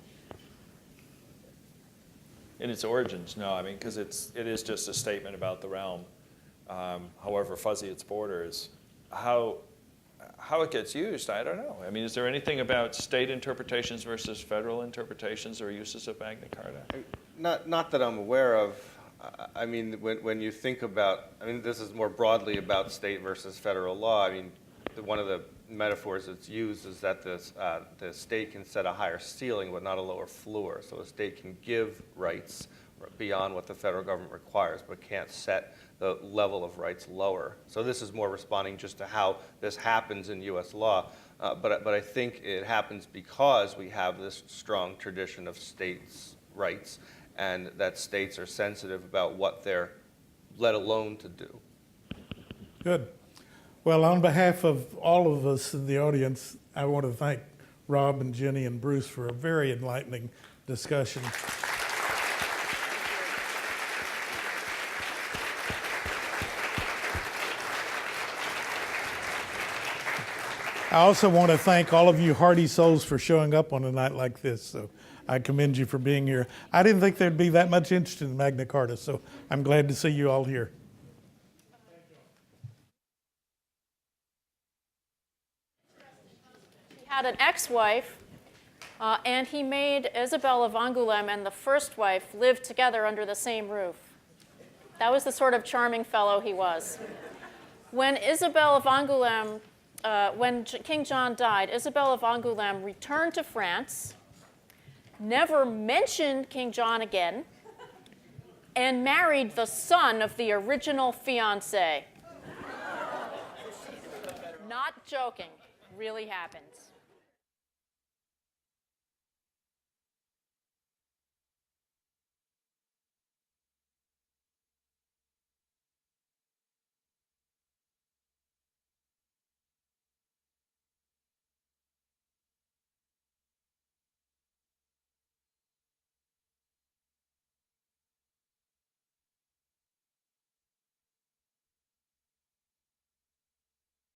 In its origins, no. I mean, because it is just a statement about the realm, however fuzzy its borders. How it gets used, I don't know. I mean, is there anything about state interpretations versus federal interpretations or uses of Magna Carta? Not that I'm aware of. I mean, when you think about, I mean, this is more broadly about state versus federal law. I mean, one of the metaphors that's used is that the state can set a higher ceiling but not a lower floor. So a state can give rights beyond what the federal government requires but can't set the level of rights lower. So this is more responding just to how this happens in U.S. law. But I think it happens because we have this strong tradition of states' rights and that states are sensitive about what they're let alone to do. Good. Well, on behalf of all of us in the audience, I want to thank Rob and Jenny and Bruce for a very enlightening discussion. I also want to thank all of you hardy souls for showing up on a night like this. So I commend you for being here. I didn't think there'd be that much interest in Magna Carta, so I'm glad to see you all here. He had an ex-wife, and he made Isabel of Angoulême and the first wife live together under the same roof. That was the sort of charming fellow he was. When Isabel of Angoulême, when King John died, Isabel of Angoulême returned to France, never mentioned King John again, and married the son of the original fiancé. Not joking, really happens.